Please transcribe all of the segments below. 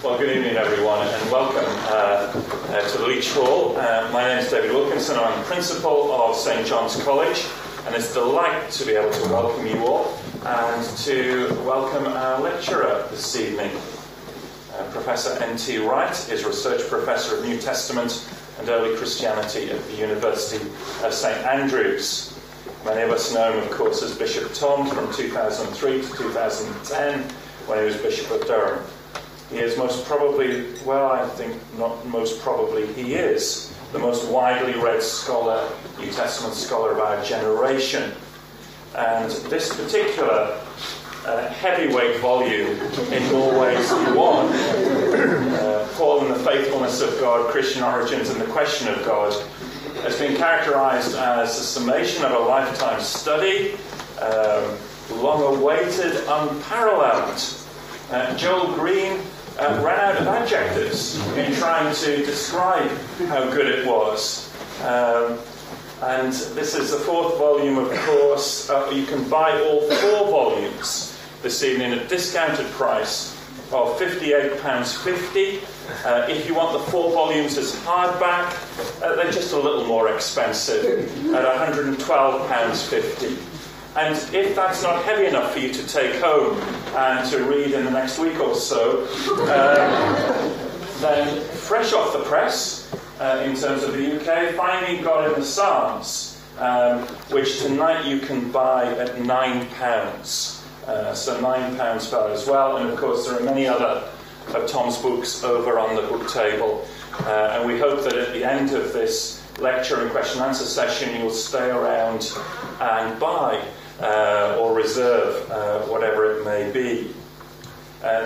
Well, good evening, everyone, and welcome to the Leach Hall. My name is David Wilkinson. I'm Principal of St John's College, and it's a delight to be able to welcome you all and to welcome our lecturer this evening. Professor N.T. Wright is Research Professor of New Testament and Early Christianity at the University of St Andrews. Many of us know him, of course, as Bishop Tom from 2003 to 2010, when he was Bishop of Durham. He is most probably, well, I think not most probably, he is the most widely read scholar, New Testament scholar of our generation. And this particular heavyweight volume, in more ways than one, Paul and the Faithfulness of God, Christian Origins and the Question of God, has been characterized as a summation of a lifetime study, long-awaited, unparalleled. Joel Green ran out of adjectives in trying to describe how good it was. And this is the fourth volume, of course. You can buy all 4 volumes this evening at a discounted price of £58.50. If you want the 4 volumes as hardback, they're just a little more expensive at £112.50. And if that's not heavy enough for you to take home and to read in the next week or so, then fresh off the press, in terms of the UK, Finding God in the Psalms, which tonight you can buy at £9. So £9 for that as well. And of course there are many other of Tom's books over on the book table. And we hope that at the end of this lecture and question and answer session you'll stay around and buy or reserve whatever it may be.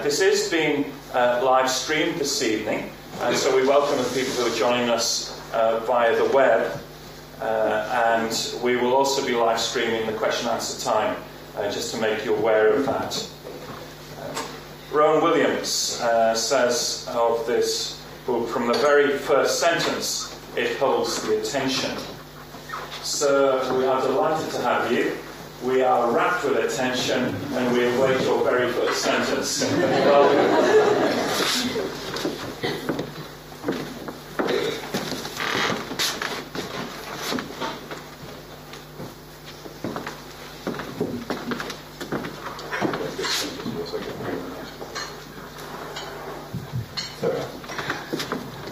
This is being live streamed this evening, and so we welcome the people who are joining us via the web, and we will also be live streaming the question and answer time, just to make you aware of that. Rowan Williams says of this book, from the very first sentence, it holds the attention. Sir, we are delighted to have you. We are rapt with attention, and we await your very first sentence. Welcome.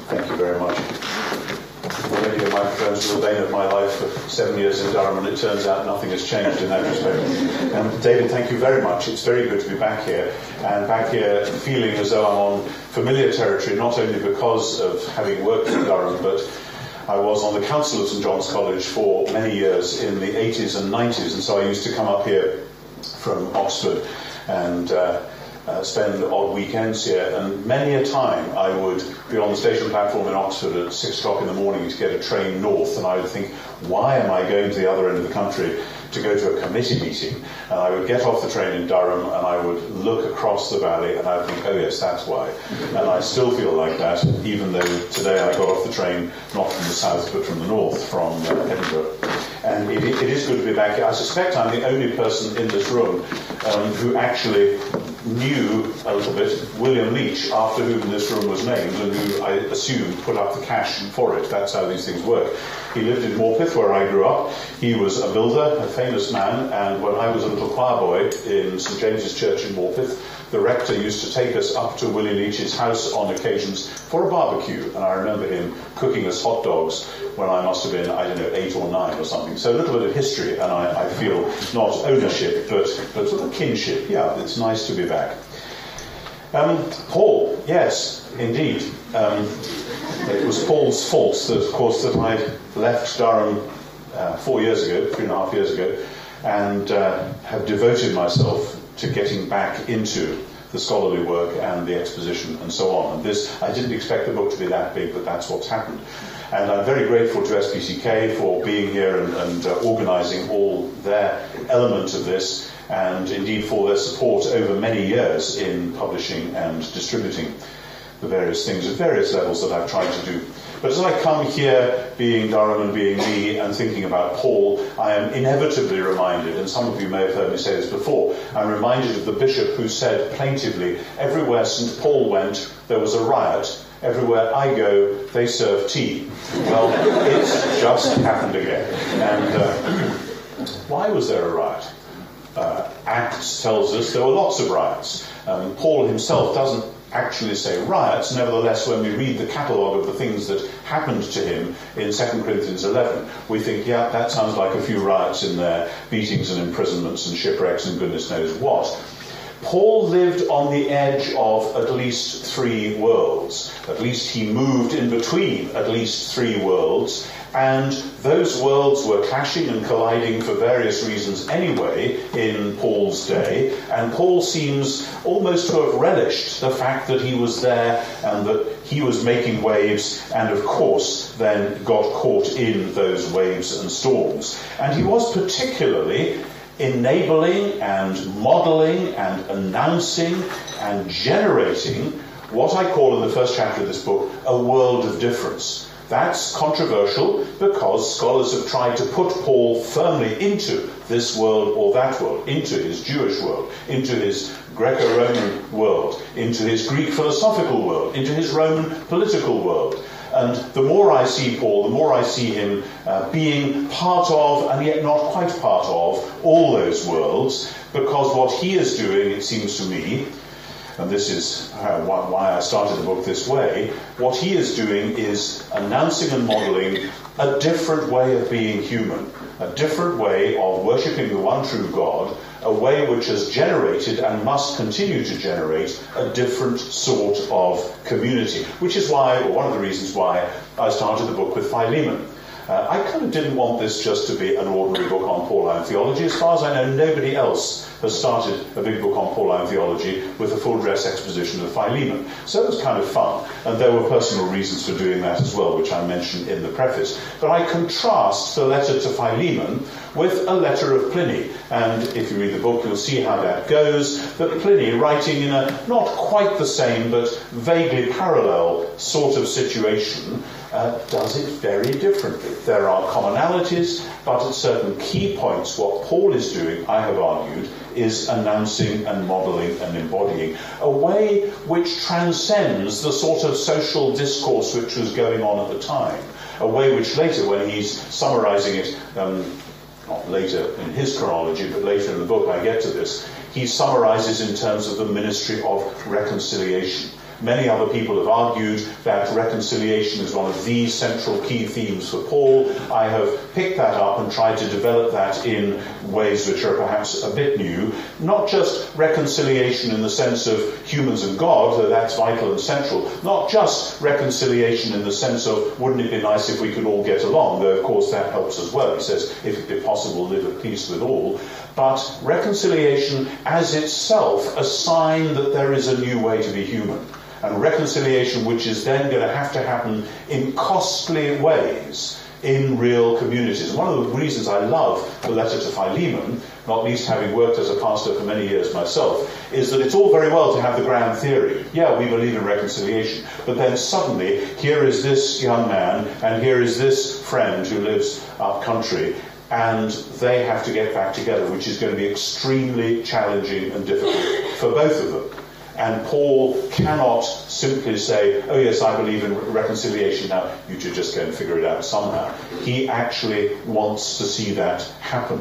Thank you very much. Many of my friends were the bane of my life for 7 years in Durham, and it turns out nothing has changed in that respect. David, thank you very much. It's very good to be back here, and back here feeling as though I'm on familiar territory, not only because of having worked in Durham, but I was on the council of St John's College for many years in the 80s and 90s, and so I used to come up here from Oxford and spend odd weekends here, and many a time I would be on the station platform in Oxford at 6 o'clock in the morning to get a train north, and I would think, why am I going to the other end of the country to go to a committee meeting? And I would get off the train in Durham and I would look across the valley and I would think, oh yes, that's why. And I still feel like that, even though today I got off the train not from the south but from the north, from Edinburgh. And it is good to be back here. I suspect I'm the only person in this room who actually knew a little bit William Leach, after whom this room was named, and who I assume put up the cash for it. That's how these things work. He lived in Morpeth, where I grew up. He was a builder, a famous man, and when I was a little choir boy in St James's Church in Morpeth, the rector used to take us up to William Leach's house on occasions for a barbecue, and I remember him cooking us hot dogs when I must have been, 8 or 9 or something. So a little bit of history, and I feel not ownership, but kinship. Yeah, it's nice to be back. Paul, yes, indeed. It was Paul's fault that, of course, that I left Durham 4 years ago, 3.5 years ago, and have devoted myself to getting back into the scholarly work and the exposition and so on. And this, I didn't expect the book to be that big, but that's what's happened. And I'm very grateful to SPCK for being here and organising all their elements of this, and indeed for their support over many years in publishing and distributing the various things at various levels that I've tried to do. But as I come here, being Durham and being me, and thinking about Paul, I am inevitably reminded, and some of you may have heard me say this before, I'm reminded of the bishop who said plaintively, everywhere St. Paul went, there was a riot. Everywhere I go, they serve tea. Well, it's just happened again. And why was there a riot? Acts tells us there were lots of riots. Paul himself doesn't actually say riots. Nevertheless, when we read the catalogue of the things that happened to him in 2 Corinthians 11, we think, yeah, that sounds like a few riots in there, beatings and imprisonments and shipwrecks and goodness knows what. Paul lived on the edge of at least 3 worlds. At least he moved in between at least 3 worlds, and those worlds were clashing and colliding for various reasons anyway in Paul's day, and Paul seems almost to have relished the fact that he was there and that he was making waves, and of course then got caught in those waves and storms. And he was particularly enabling and modelling and announcing and generating what I call in the first chapter of this book a world of difference. That's controversial because scholars have tried to put Paul firmly into this world or that world, into his Jewish world, into his Greco-Roman world, into his Greek philosophical world, into his Roman political world. And the more I see Paul, the more I see him being part of, and yet not quite part of, all those worlds, because what he is doing, it seems to me, and this is why I started the book this way, what he is doing is announcing and modelling a different way of being human, a different way of worshipping the one true God, a way which has generated and must continue to generate a different sort of community, which is why, or one of the reasons why, I started the book with Philemon. I kind of didn't want this just to be an ordinary book on Pauline theology. As far as I know, nobody else has started a big book on Pauline theology with a full dress exposition of Philemon. So it was kind of fun. And there were personal reasons for doing that as well, which I mentioned in the preface. But I contrast the letter to Philemon with a letter of Pliny. And if you read the book, you'll see how that goes. That Pliny, writing in a not quite the same, but vaguely parallel sort of situation, does it very differently. There are commonalities, but at certain key points, what Paul is doing, I have argued, is announcing and modelling and embodying a way which transcends the sort of social discourse which was going on at the time. A way which later, when he's summarising it, not later in his chronology, but later in the book I get to this, he summarises in terms of the ministry of reconciliation. Many other people have argued that reconciliation is one of the central key themes for Paul. I have picked that up and tried to develop that in ways which are perhaps a bit new. Not just reconciliation in the sense of humans and God, though that's vital and central. Not just reconciliation in the sense of, wouldn't it be nice if we could all get along, though of course that helps as well. He says, if it be possible, live at peace with all. But reconciliation as itself a sign that there is a new way to be human. And reconciliation which is then going to have to happen in costly ways in real communities. One of the reasons I love the letter to Philemon, not least having worked as a pastor for many years myself, is that it's all very well to have the grand theory. Yeah, we believe in reconciliation. But then suddenly, here is this young man, and here is this friend who lives up country, and they have to get back together, which is going to be extremely challenging and difficult for both of them. And Paul cannot simply say, oh yes, I believe in reconciliation now, you should just go and figure it out somehow. He actually wants to see that happen.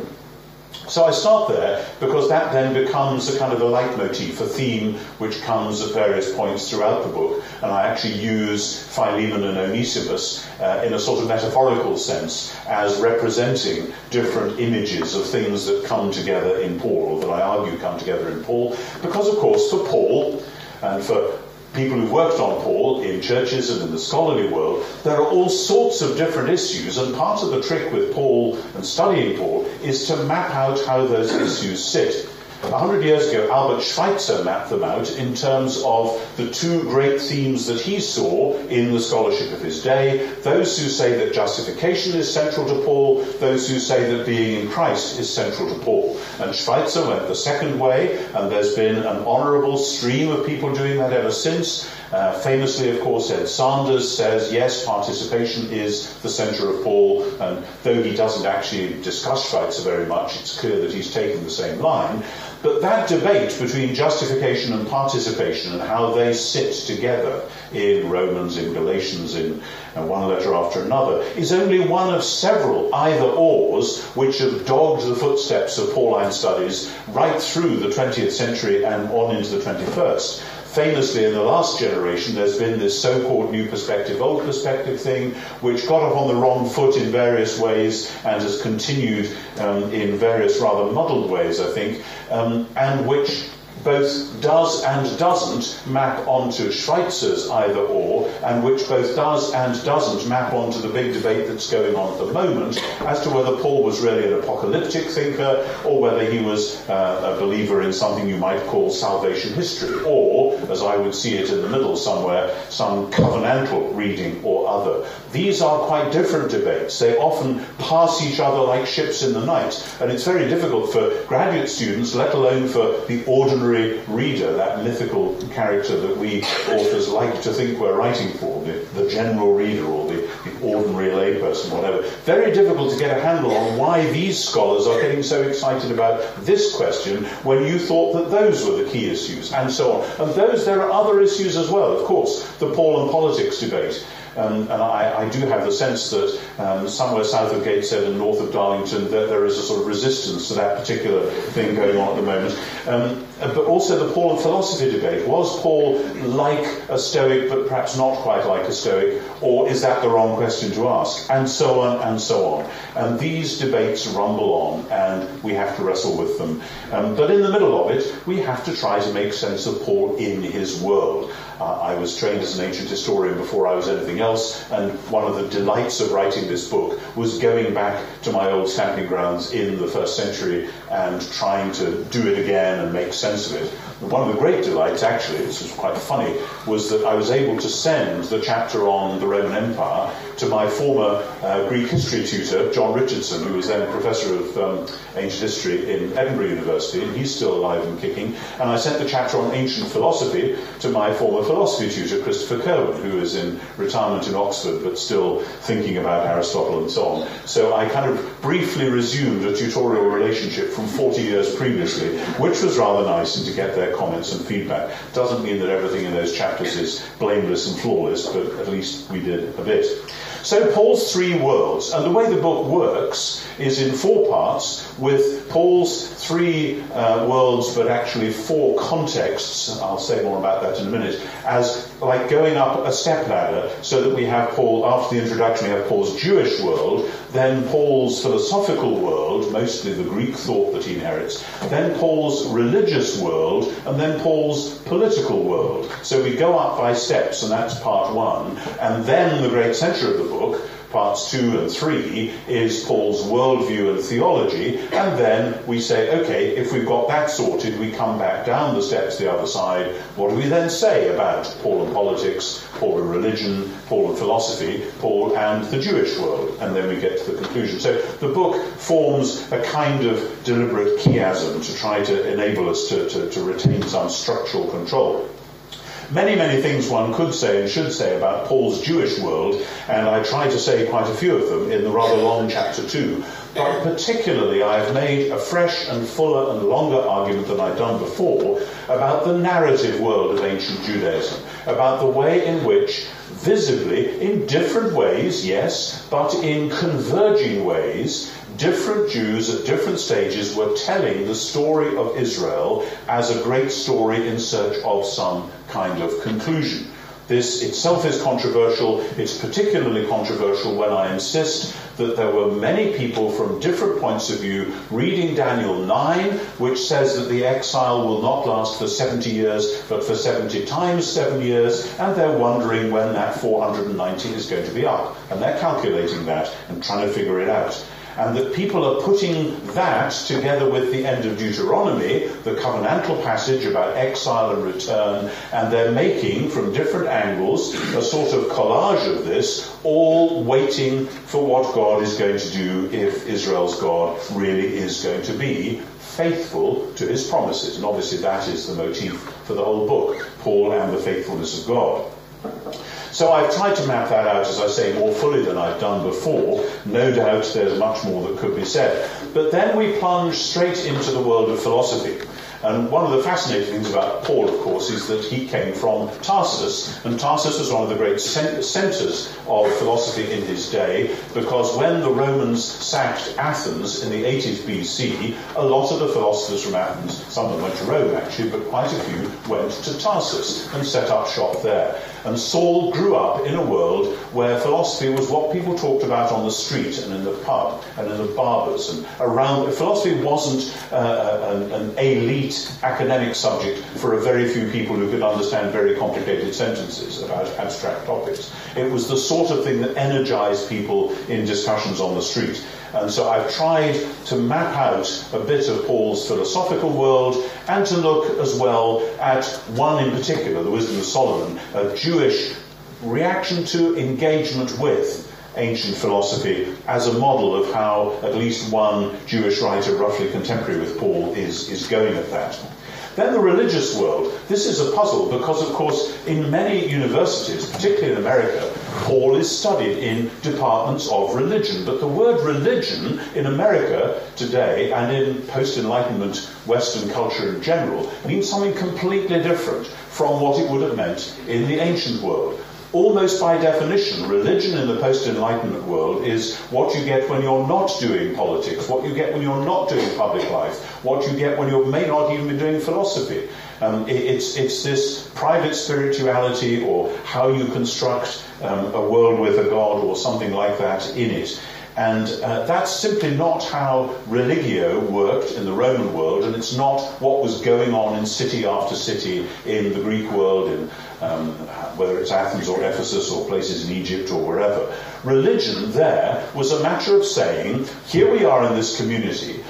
So I start there because that then becomes a kind of a leitmotif, a theme which comes at various points throughout the book. And I actually use Philemon and Onesimus in a sort of metaphorical sense as representing different images of things that come together in Paul, or that I argue come together in Paul. Because, of course, for Paul, and for people who've worked on Paul in churches and in the scholarly world, there are all sorts of different issues, and part of the trick with Paul and studying Paul is to map out how those issues sit. 100 years ago, Albert Schweitzer mapped them out in terms of the two great themes that he saw in the scholarship of his day. Those who say that justification is central to Paul, those who say that being in Christ is central to Paul. And Schweitzer went the second way, and there's been an honourable stream of people doing that ever since. Famously, of course, Ed Sanders says, yes, participation is the centre of Paul, and though he doesn't actually discuss Schweitzer very much, it's clear that he's taken the same line. But that debate between justification and participation and how they sit together in Romans, in Galatians, in one letter after another, is only one of several either-ors which have dogged the footsteps of Pauline studies right through the 20th century and on into the 21st. Famously, in the last generation, there's been this so-called new perspective, old perspective thing, which got off on the wrong foot in various ways and has continued in various rather muddled ways, I think, and which both does and doesn't map onto Schweitzer's either-or, and which both does and doesn't map onto the big debate that's going on at the moment as to whether Paul was really an apocalyptic thinker or whether he was a believer in something you might call salvation history, or, as I would see it in the middle somewhere, some covenantal reading or other. These are quite different debates. They often pass each other like ships in the night, and it's very difficult for graduate students, let alone for the ordinary reader, that mythical character that we authors like to think we're writing for, the general reader or the ordinary layperson, whatever. Very difficult to get a handle on why these scholars are getting so excited about this question when you thought that those were the key issues, and so on. And there are other issues as well, of course, the Paul and politics debate. And I do have the sense that somewhere south of Gateshead and north of Darlington there is a sort of resistance to that particular thing going on at the moment. But also the Paul and philosophy debate. Was Paul like a Stoic, but perhaps not quite like a Stoic? Or is that the wrong question to ask? And so on and so on. And these debates rumble on, and we have to wrestle with them. But in the middle of it, we have to try to make sense of Paul in his world. I was trained as an ancient historian before I was anything else, and one of the delights of writing this book was going back to my old stamping grounds in the first century and trying to do it again and make sense of it. One of the great delights, actually, this was quite funny, was that I was able to send the chapter on the Roman Empire to my former Greek history tutor, John Richardson, who was then professor of ancient history in Edinburgh University, and he's still alive and kicking. And I sent the chapter on ancient philosophy to my former philosophy tutor, Christopher Cohen, who is in retirement in Oxford, but still thinking about Aristotle and so on. So I kind of briefly resumed a tutorial relationship from 40 years previously, which was rather nice, and to get their comments and feedback. Doesn't mean that everything in those chapters is blameless and flawless, but at least we did a bit. So Paul's three worlds, and the way the book works is in four parts, with Paul's three worlds, but actually four contexts. I'll say more about that in a minute, as like going up a step ladder, so that we have Paul, after the introduction, we have Paul's Jewish world, then Paul's philosophical world, mostly the Greek thought that he inherits, then Paul's religious world, and then Paul's political world. So we go up by steps, and that's part one, and then the great centre of the book, parts 2 and 3, is Paul's worldview and theology, and then we say, okay, if we've got that sorted, we come back down the steps the other side. What do we then say about Paul and politics, Paul and religion, Paul and philosophy, Paul and the Jewish world? And then we get to the conclusion. So the book forms a kind of deliberate chiasm to try to enable us to retain some structural control. Many, many things one could say and should say about Paul's Jewish world, and I try to say quite a few of them in the rather long chapter 2. But particularly I have made a fresh and fuller and longer argument than I've done before about the narrative world of ancient Judaism, about the way in which, visibly, in different ways, yes, but in converging ways, different Jews at different stages were telling the story of Israel as a great story in search of some kind of conclusion. This itself is controversial. It's particularly controversial when I insist that there were many people from different points of view reading Daniel 9, which says that the exile will not last for 70 years, but for 70 times 7 years, and they're wondering when that 490 is going to be up. And they're calculating that and trying to figure it out. And that people are putting that together with the end of Deuteronomy, the covenantal passage about exile and return, and they're making, from different angles, a sort of collage of this, all waiting for what God is going to do if Israel's God really is going to be faithful to his promises. And obviously that is the motif for the whole book, Paul and the faithfulness of God. So I've tried to map that out, as I say, more fully than I've done before. No doubt there's much more that could be said. But then we plunge straight into the world of philosophy. And one of the fascinating things about Paul, of course, is that he came from Tarsus. And Tarsus was one of the great centres of philosophy in his day, because when the Romans sacked Athens in the 80th BC, a lot of the philosophers from Athens, some of them went to Rome actually, but quite a few went to Tarsus and set up shop there. And Saul grew up in a world where philosophy was what people talked about on the street and in the pub and in the barbers and around. Philosophy wasn't an elite academic subject for a very few people who could understand very complicated sentences about abstract topics. It was the sort of thing that energized people in discussions on the street. And so I've tried to map out a bit of Paul's philosophical world and to look as well at one in particular, the Wisdom of Solomon, a Jewish reaction to, engagement with ancient philosophy as a model of how at least one Jewish writer roughly contemporary with Paul is going at that. Then the religious world. This is a puzzle because, of course, in many universities, particularly in America, Paul is studied in departments of religion. But the word religion in America today and in post-Enlightenment Western culture in general means something completely different from what it would have meant in the ancient world. Almost by definition, religion in the post-Enlightenment world is what you get when you're not doing politics, what you get when you're not doing public life, what you get when you may not even be doing philosophy. It's this private spirituality, or how you construct a world with a god or something like that in it. And that's simply not how religio worked in the Roman world, and it's not what was going on in city after city in the Greek world, in whether it's Athens or Ephesus or places in Egypt or wherever. Religion there was a matter of saying, here we are in this community.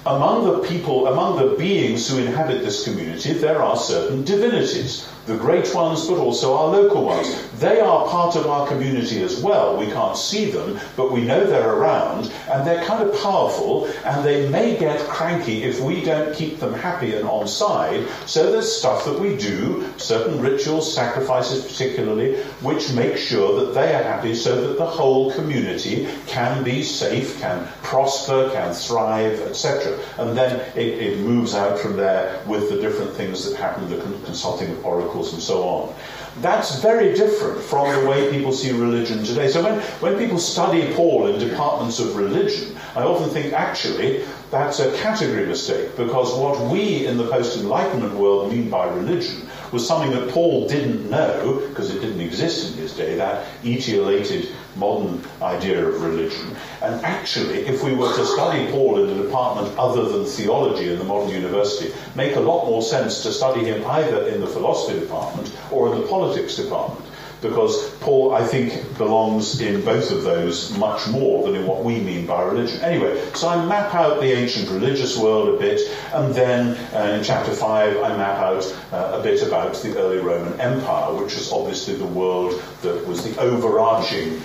Among the people, among the beings who inhabit this community, there are certain divinities. The great ones, but also our local ones. They are part of our community as well. We can't see them, but we know they're around, and they're kind of powerful, and they may get cranky if we don't keep them happy and on side. So there's stuff that we do, certain rituals, sacrifices particularly, which make sure that they are happy so that the whole community can be safe, can prosper, can thrive, etc. And then it moves out from there with the different things that happen, the consulting of oracles and so on. That's very different from the way people see religion today. So when people study Paul in departments of religion, I often think actually that's a category mistake, because what we in the post-Enlightenment world mean by religion was something that Paul didn't know, because it didn't exist in his day, that etiolated modern idea of religion. And actually, if we were to study Paul in a department other than theology in the modern university, make a lot more sense to study him either in the philosophy department or in the politics department. Because Paul, I think, belongs in both of those much more than in what we mean by religion. Anyway, so I map out the ancient religious world a bit, and then in chapter 5 I map out a bit about the early Roman Empire, which is obviously the world that was the overarching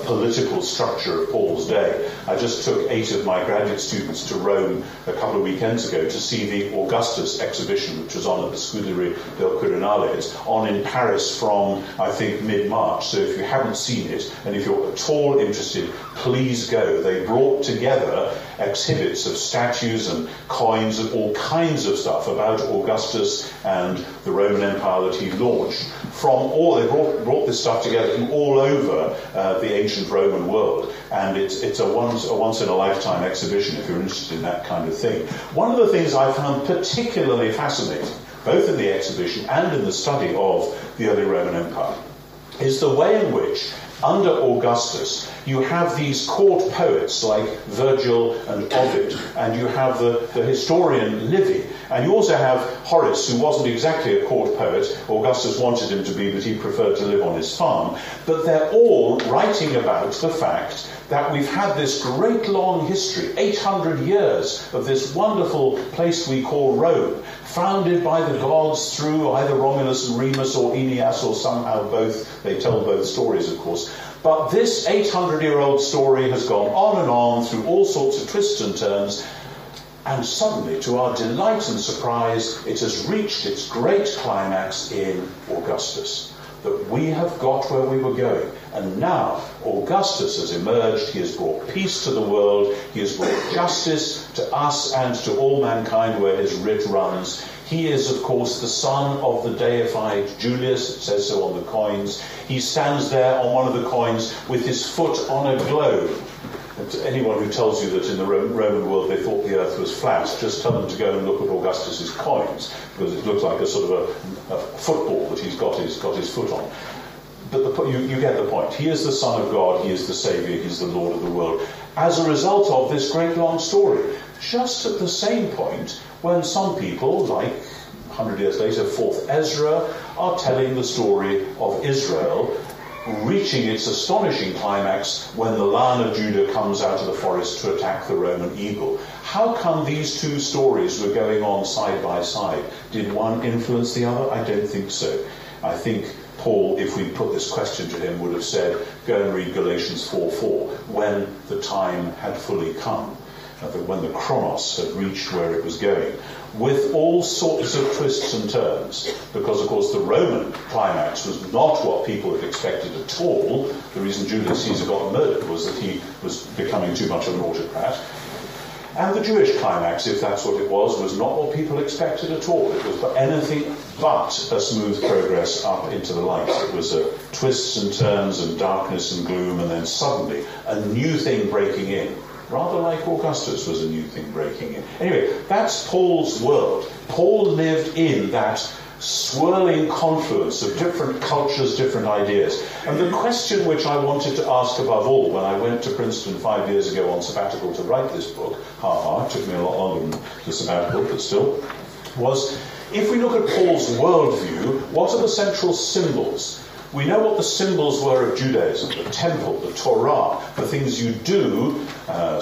political structure of Paul's day. I just took 8 of my graduate students to Rome a couple of weekends ago to see the Augustus exhibition, which was on at the Scuderia del Quirinale. It's on in Paris from, I think, mid-March, so if you haven't seen it, and if you're at all interested, please go. They brought together exhibits of statues and coins and all kinds of stuff about Augustus and the Roman Empire that he launched. They brought this stuff together from all over the ancient Roman world, and it's a once-in-a-lifetime exhibition if you're interested in that kind of thing. One of the things I found particularly fascinating, both in the exhibition and in the study of the early Roman Empire, is the way in which under Augustus, you have these court poets like Virgil and Ovid, and you have the historian Livy, and you also have Horace, who wasn't exactly a court poet. Augustus wanted him to be, but he preferred to live on his farm. But they're all writing about the fact that we've had this great long history, 800 years of this wonderful place we call Rome, founded by the gods through either Romulus and Remus or Aeneas or somehow both. They tell both stories, of course. But this 800-year-old story has gone on and on through all sorts of twists and turns, and suddenly, to our delight and surprise, it has reached its great climax in Augustus. That we have got where we were going. And now Augustus has emerged, he has brought peace to the world, he has brought justice to us and to all mankind where his writ runs. He is, of course, the son of the deified Julius, it says so on the coins. He stands there on one of the coins with his foot on a globe. And to anyone who tells you that in the Roman world they thought the earth was flat, just tell them to go and look at Augustus's coins, because it looks like a sort of a football that he's got his foot on. But you get the point. He is the Son of God, he is the Saviour, he's the Lord of the world. As a result of this great long story, just at the same point when some people, like 100 years later, 4th Ezra, are telling the story of Israel reaching its astonishing climax when the Lion of Judah comes out of the forest to attack the Roman eagle. How come these two stories were going on side by side? Did one influence the other? I don't think so. I think Paul, if we put this question to him, would have said, go and read Galatians 4:4, when the time had fully come, when the chronos had reached where it was going, with all sorts of twists and turns, because, of course, the Roman climax was not what people had expected at all. The reason Julius Caesar got murdered was that he was becoming too much of an autocrat. And the Jewish climax, if that's what it was not what people expected at all. It was anything but a smooth progress up into the light. It was twists and turns and darkness and gloom, and then suddenly a new thing breaking in. Rather like Augustus was a new thing breaking in. Anyway, that's Paul's world. Paul lived in that swirling confluence of different cultures, different ideas. And the question which I wanted to ask above all when I went to Princeton 5 years ago on sabbatical to write this book, it took me a lot longer than the sabbatical, but still, was, if we look at Paul's worldview, what are the central symbols? We know what the symbols were of Judaism, the temple, the Torah, the things you do,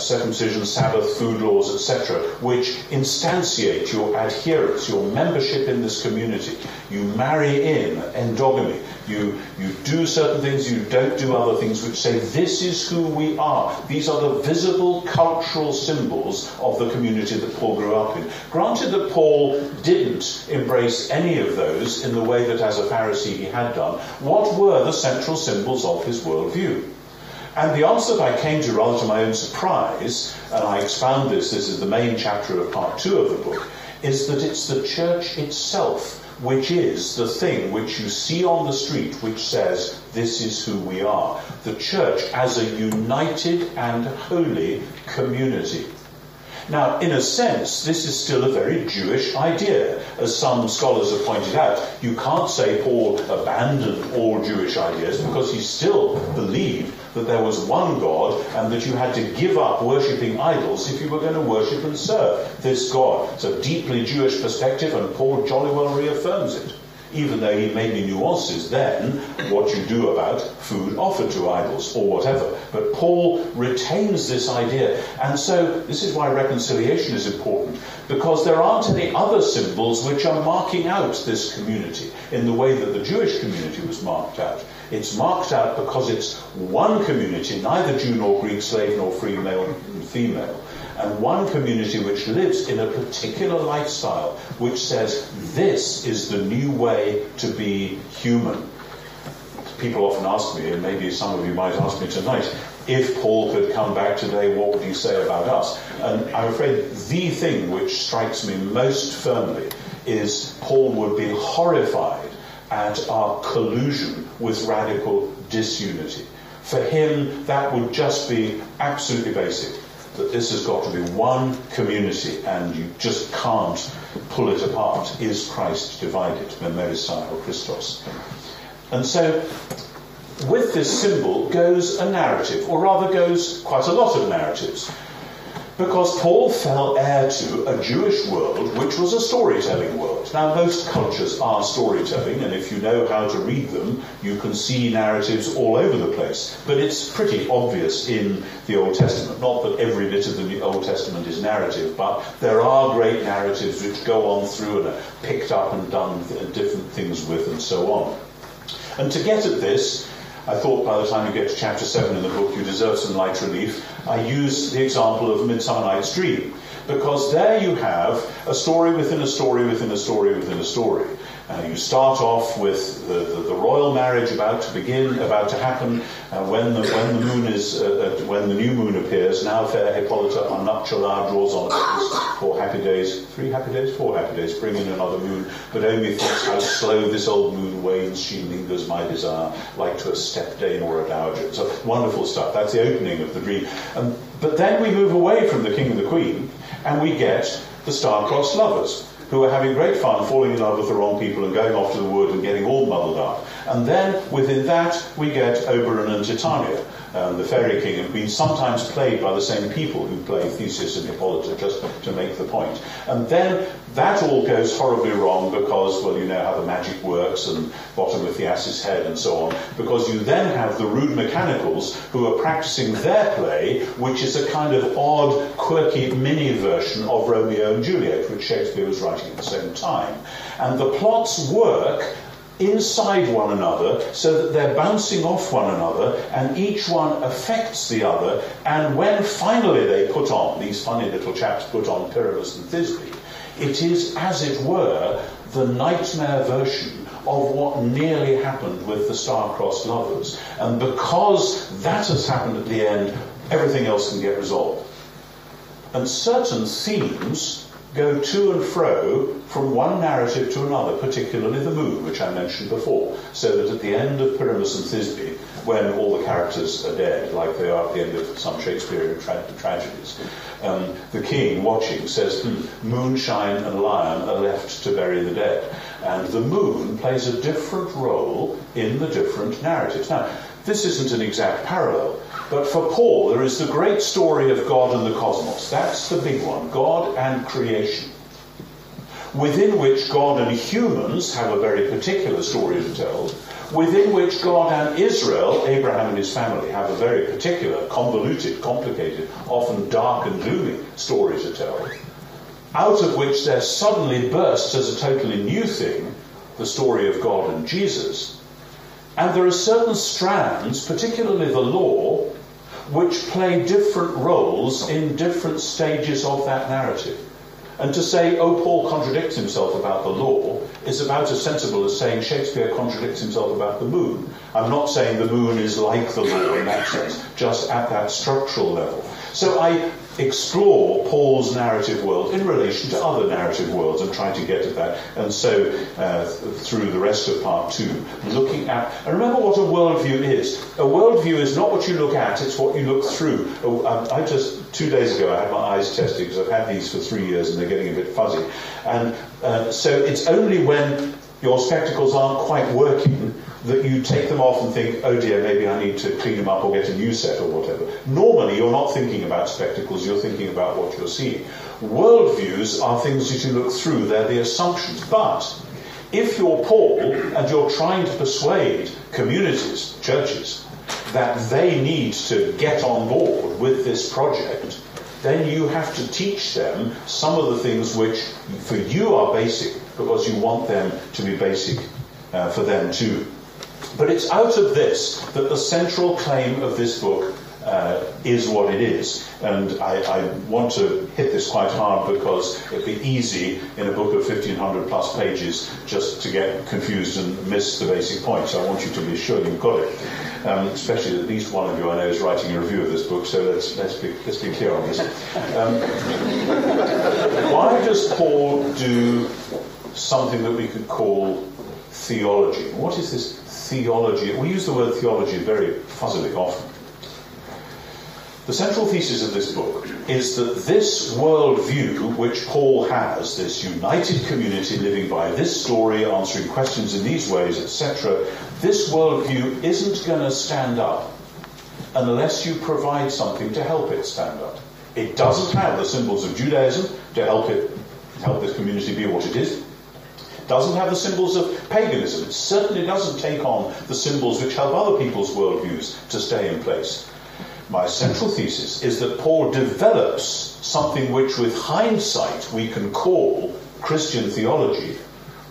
circumcision, Sabbath, food laws, etc., which instantiate your adherence, your membership in this community. You marry in endogamy. You do certain things, you don't do other things, which say this is who we are. These are the visible cultural symbols of the community that Paul grew up in. Granted that Paul didn't embrace any of those in the way that as a Pharisee he had done, what were the central symbols of his worldview? And the answer that I came to, rather to my own surprise, and I expound this is the main chapter of part 2 of the book, is that it's the church itself which is the thing which you see on the street which says, this is who we are. The church as a united and holy community. Now, in a sense, this is still a very Jewish idea. As some scholars have pointed out, you can't say Paul abandoned all Jewish ideas because he still believed that there was one God and that you had to give up worshipping idols if you were going to worship and serve this God. It's a deeply Jewish perspective, and Paul jolly well reaffirms it, even though he made nuances then what you do about food offered to idols or whatever. But Paul retains this idea. And so this is why reconciliation is important, because there aren't any other symbols which are marking out this community in the way that the Jewish community was marked out. It's marked out because it's one community, neither Jew nor Greek, slave nor free, male and female, and one community which lives in a particular lifestyle which says this is the new way to be human. People often ask me, and maybe some of you might ask me tonight, if Paul could come back today, what would he say about us? And I'm afraid the thing which strikes me most firmly is Paul would be horrified at our collusion with radical disunity. For him, that would just be absolutely basic, that this has got to be one community and you just can't pull it apart. Is Christ divided? Memerisai or Christos. And so with this symbol goes a narrative, or rather goes quite a lot of narratives. Because Paul fell heir to a Jewish world which was a storytelling world. Now, most cultures are storytelling, and if you know how to read them, you can see narratives all over the place. But it's pretty obvious in the Old Testament. Not that every bit of the Old Testament is narrative, but there are great narratives which go on through and are picked up and done different things with, and so on. And to get at this, I thought by the time you get to chapter 7 in the book, you deserve some light relief. I use the example of Midsummer Night's Dream, because there you have a story within a story within a story within a story. You start off with the royal marriage about to happen, when the new moon appears. Now fair Hippolyta, our nuptial hour draws on apace. 4 happy days, 4 happy days, bring in another moon. But only thinks how slow this old moon wanes, she lingers my desire, like to a stepdame or a dowager. So wonderful stuff. That's the opening of the dream. But then we move away from the king and the queen, and we get the star-crossed lovers, who are having great fun, falling in love with the wrong people and going off to the wood and getting all muddled up. And then, within that, we get Oberon and Titania, the fairy king and queen, sometimes played by the same people who play Theseus and Hippolyta, just to make the point. And then that all goes horribly wrong because, well, you know how the magic works, and bottom with the ass's head and so on, because you then have the rude mechanicals who are practicing their play, which is a kind of odd, quirky mini version of Romeo and Juliet, which Shakespeare was writing at the same time. And the plots work inside one another so that they're bouncing off one another, and each one affects the other. And when finally they put on, these funny little chaps put on Pyramus and Thisbe, it is, as it were, the nightmare version of what nearly happened with the star-crossed lovers. And because that has happened at the end, everything else can get resolved. And certain themes go to and fro from one narrative to another, particularly the moon, which I mentioned before, so that at the end of Pyramus and Thisbe, when all the characters are dead, like they are at the end of some Shakespearean tragedies, the king, watching, says, moonshine and lion are left to bury the dead. And the moon plays a different role in the different narratives. Now, this isn't an exact parallel, but for Paul, there is the great story of God and the cosmos. That's the big one, God and creation, within which God and humans have a very particular story to tell, within which God and Israel, Abraham and his family, have a very particular, convoluted, complicated, often dark and gloomy story to tell, out of which there suddenly bursts as a totally new thing the story of God and Jesus. And there are certain strands, particularly the law, which play different roles in different stages of that narrative. And to say, oh, Paul contradicts himself about the law, is about as sensible as saying Shakespeare contradicts himself about the moon. I'm not saying the moon is like the law in that sense, just at that structural level. So I explore Paul's narrative world in relation to other narrative worlds and try to get at that. And so through the rest of part 2, looking at... And remember what a worldview is. A worldview is not what you look at, it's what you look through. I just, 2 days ago, I had my eyes tested because I've had these for 3 years and they're getting a bit fuzzy. And so it's only when your spectacles aren't quite working that you take them off and think, oh dear, maybe I need to clean them up or get a new set or whatever. Normally, you're not thinking about spectacles, you're thinking about what you're seeing. Worldviews are things that you look through, they're the assumptions. But if you're Paul and you're trying to persuade communities, churches, that they need to get on board with this project, then you have to teach them some of the things which for you are basic, because you want them to be basic for them too. But it's out of this that the central claim of this book is what it is. And I want to hit this quite hard because it'd be easy in a book of 1,500 plus pages just to get confused and miss the basic points. I want you to be sure you've got it. Especially at least one of you I know is writing a review of this book, so let's be clear on this. Why does Paul do something that we could call theology? What is this theology? We use the word theology very fuzzily often. The central thesis of this book is that this worldview which Paul has, this united community living by this story, answering questions in these ways, etc., This worldview isn't going to stand up unless you provide something to help it stand up. It doesn't have the symbols of Judaism to help this community be what it is. It doesn't have the symbols of paganism. It certainly doesn't take on the symbols which help other people's worldviews to stay in place. My central thesis is that Paul develops something which with hindsight we can call Christian theology,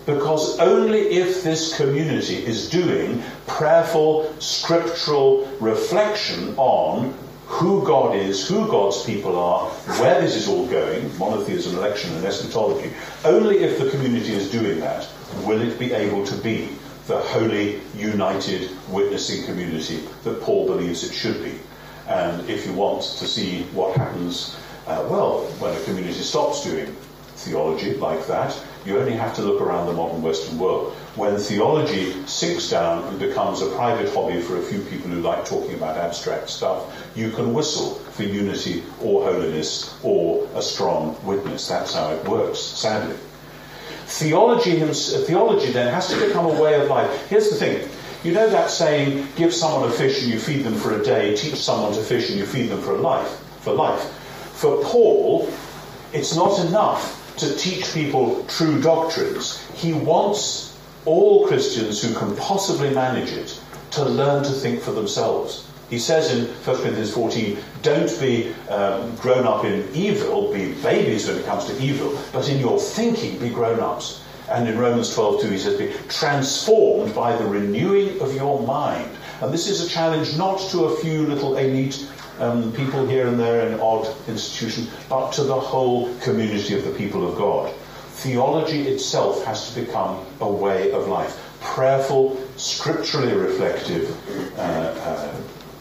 because only if this community is doing prayerful, scriptural reflection on who God is, who God's people are, where this is all going, monotheism, election and eschatology, only if the community is doing that will it be able to be the holy, united, witnessing community that Paul believes it should be. And if you want to see what happens, when a community stops doing theology like that, you only have to look around the modern Western world. When theology sinks down and becomes a private hobby for a few people who like talking about abstract stuff, you can whistle for unity or holiness or a strong witness. That's how it works, sadly. Theology then has to become a way of life. Here's the thing. You know that saying, give someone a fish and you feed them for a day, teach someone to fish and you feed them for life. For Paul, it's not enough to teach people true doctrines. He wants all Christians who can possibly manage it to learn to think for themselves. He says in 1 Corinthians 14, don't be grown up in evil, be babies when it comes to evil, but in your thinking be grown-ups. And in Romans 12:2 he says, be transformed by the renewing of your mind. And this is a challenge not to a few little elite people here and there in odd institutions, but to the whole community of the people of God. Theology itself has to become a way of life. Prayerful, scripturally reflective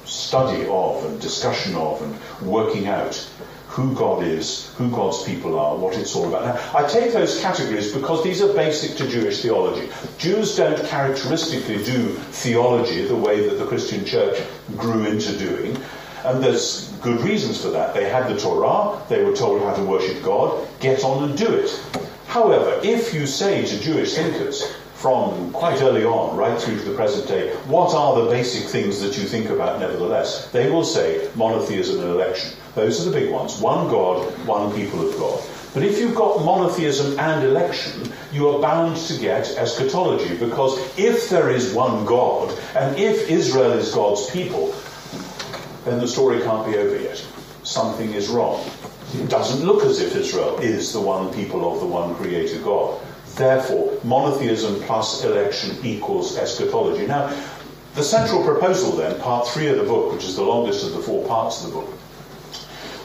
study of and discussion of and working out who God is, who God's people are, what it's all about. Now, I take those categories because these are basic to Jewish theology. Jews don't characteristically do theology the way that the Christian church grew into doing. And there's good reasons for that. They had the Torah, they were told how to worship God, get on and do it. However, if you say to Jewish thinkers from quite early on, right through to the present day, what are the basic things that you think about nevertheless? They will say monotheism and election. Those are the big ones. One God, one people of God. But if you've got monotheism and election, you are bound to get eschatology, because if there is one God, and if Israel is God's people, then the story can't be over yet. Something is wrong. It doesn't look as if Israel is the one people of the one creator God. Therefore, monotheism plus election equals eschatology. Now, the central proposal then, part 3 of the book, which is the longest of the 4 parts of the book,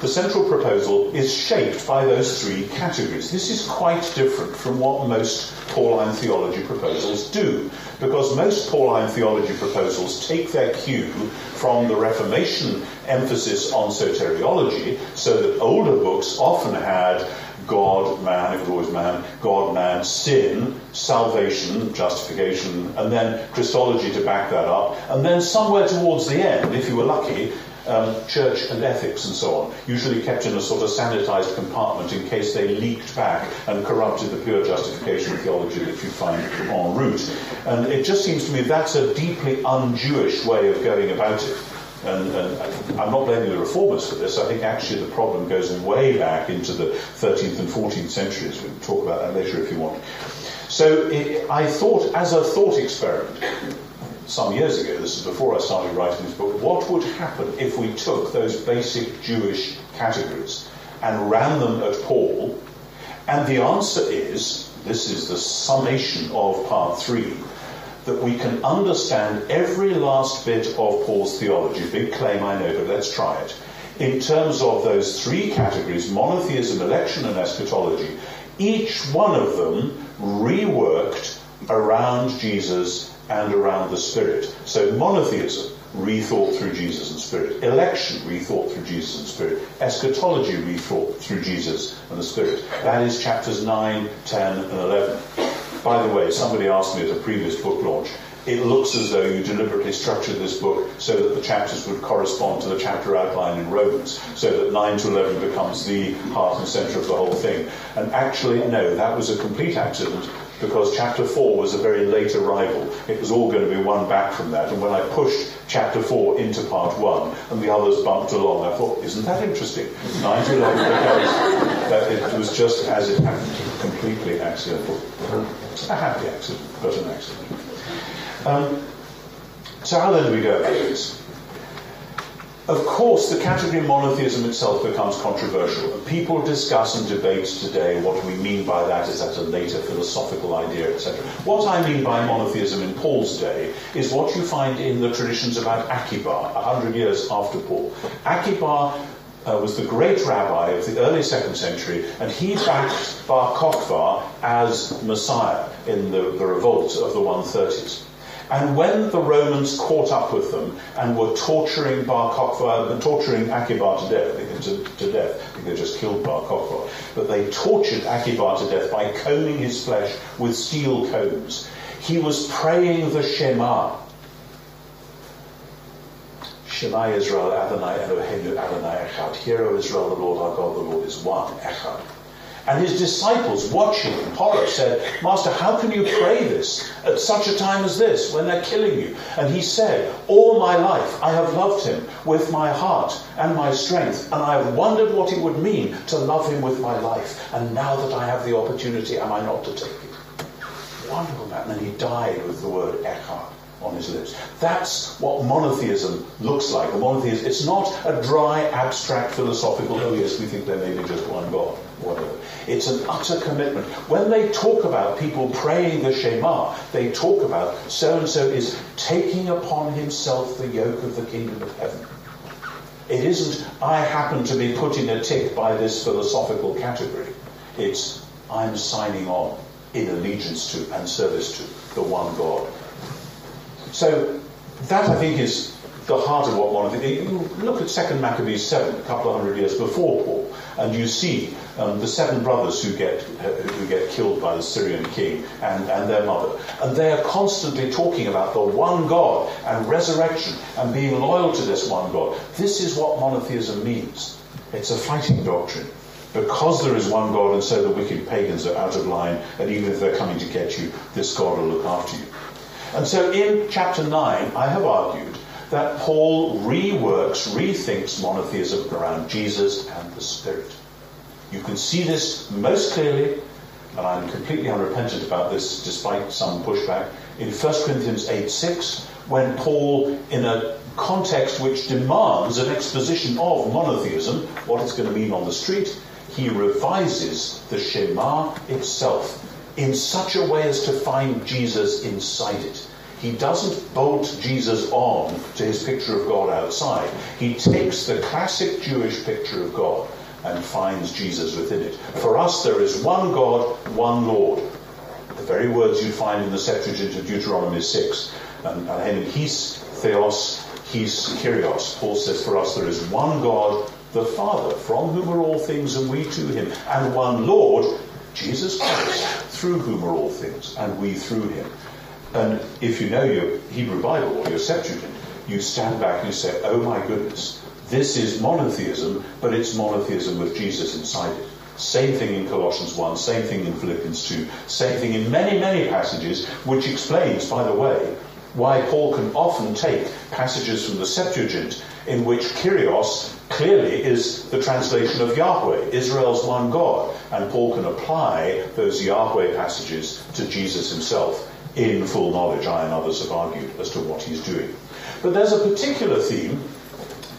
the central proposal is shaped by those 3 categories. This is quite different from what most Pauline theology proposals do, because most Pauline theology proposals take their cue from the Reformation emphasis on soteriology, so that older books often had God, man, it was always man, God, man, sin, salvation, justification, and then Christology to back that up, and then somewhere towards the end, if you were lucky, church and ethics and so on, usually kept in a sort of sanitized compartment in case they leaked back and corrupted the pure justification theology that you find en route. And it just seems to me that's a deeply un-Jewish way of going about it. And I'm not blaming the reformers for this. I think actually the problem goes way back into the 13th and 14th centuries. We can talk about that later if you want. So I thought, as a thought experiment, some years ago, this is before I started writing this book, what would happen if we took those basic Jewish categories and ran them at Paul? And the answer is, this is the summation of part 3, that we can understand every last bit of Paul's theology. Big claim, I know, but let's try it. In terms of those 3 categories, monotheism, election and eschatology, each one of them reworked around Jesus and around the Spirit. So monotheism, rethought through Jesus and Spirit. Election, rethought through Jesus and Spirit. Eschatology, rethought through Jesus and the Spirit. That is chapters 9, 10 and 11. By the way, somebody asked me at a previous book launch, it looks as though you deliberately structured this book so that the chapters would correspond to the chapter outline in Romans, so that 9 to 11 becomes the heart and centre of the whole thing. And actually, no, that was a complete accident. because chapter 4 was a very late arrival. It was all going to be one back from that. And when I pushed chapter 4 into part 1 and the others bumped along, I thought, isn't that interesting? 9 to 11 because it was just as it happened, completely accidental. A happy accident, but an accident. So how then do we go about this? Of course, the category monotheism itself becomes controversial. People discuss and debate today what we mean by that. Is that a later philosophical idea, etc.? What I mean by monotheism in Paul's day is what you find in the traditions about Akiba, 100 years after Paul. Akiba was the great rabbi of the early 2nd century, and he backed Bar Kokhba as Messiah in the revolt of the 130s. And when the Romans caught up with them and were torturing Bar Kokhba and torturing Akiba to death, I think they just killed Bar Kokhba, but they tortured Akiba to death by combing his flesh with steel combs. He was praying the Shema. Shema Israel, Adonai Eloheinu, Adonai Echad. Hear, O Israel, the Lord our God, the Lord is one, Echad. And his disciples, watching in horror, said, Master, how can you pray this at such a time as this, when they're killing you? And he said, all my life I have loved him with my heart and my strength, and I have wondered what it would mean to love him with my life. And now that I have the opportunity, am I not to take it? Wonderful man. And then he died with the word Echad on his lips. That's what monotheism looks like. A monotheism, it's not a dry, abstract, philosophical, oh yes, we think there may be just one God, whatever. It's an utter commitment. When they talk about people praying the Shema, they talk about so-and-so is taking upon himself the yoke of the kingdom of heaven. It isn't, I happen to be putting a tick by this philosophical category. It's, I'm signing on in allegiance to and service to the one God. So that, I think, is the heart of what monotheism. Look at 2 Maccabees 7, a couple of hundred years before Paul, and you see the 7 brothers who get killed by the Syrian king and their mother. And they are constantly talking about the one God and resurrection and being loyal to this one God. This is what monotheism means. It's a fighting doctrine. Because there is one God, and so the wicked pagans are out of line, and even if they're coming to get you, this God will look after you. And so in chapter 9, I have argued that Paul rethinks monotheism around Jesus and the Spirit. You can see this most clearly, and I'm completely unrepentant about this despite some pushback, in 1 Corinthians 8:6, when Paul, in a context which demands an exposition of monotheism, what it's going to mean on the street, he revises the Shema itself in such a way as to find Jesus inside it. He doesn't bolt Jesus on to his picture of God outside. He takes the classic Jewish picture of God and finds Jesus within it. For us, there is one God, one Lord. The very words you find in the Septuagint of Deuteronomy 6. And his theos, his kyrios. Paul says, for us there is one God, the Father, from whom are all things, and we to him. And one Lord, Jesus Christ, through whom are all things, and we through him. And if you know your Hebrew Bible or your Septuagint, you stand back and you say, oh my goodness, this is monotheism, but it's monotheism with Jesus inside it. Same thing in Colossians 1, same thing in Philippians 2, same thing in many, many passages, which explains, by the way, why Paul can often take passages from the Septuagint in which Kyrios clearly is the translation of Yahweh, Israel's one God, and Paul can apply those Yahweh passages to Jesus himself in full knowledge. I and others have argued as to what he's doing. But there's a particular theme.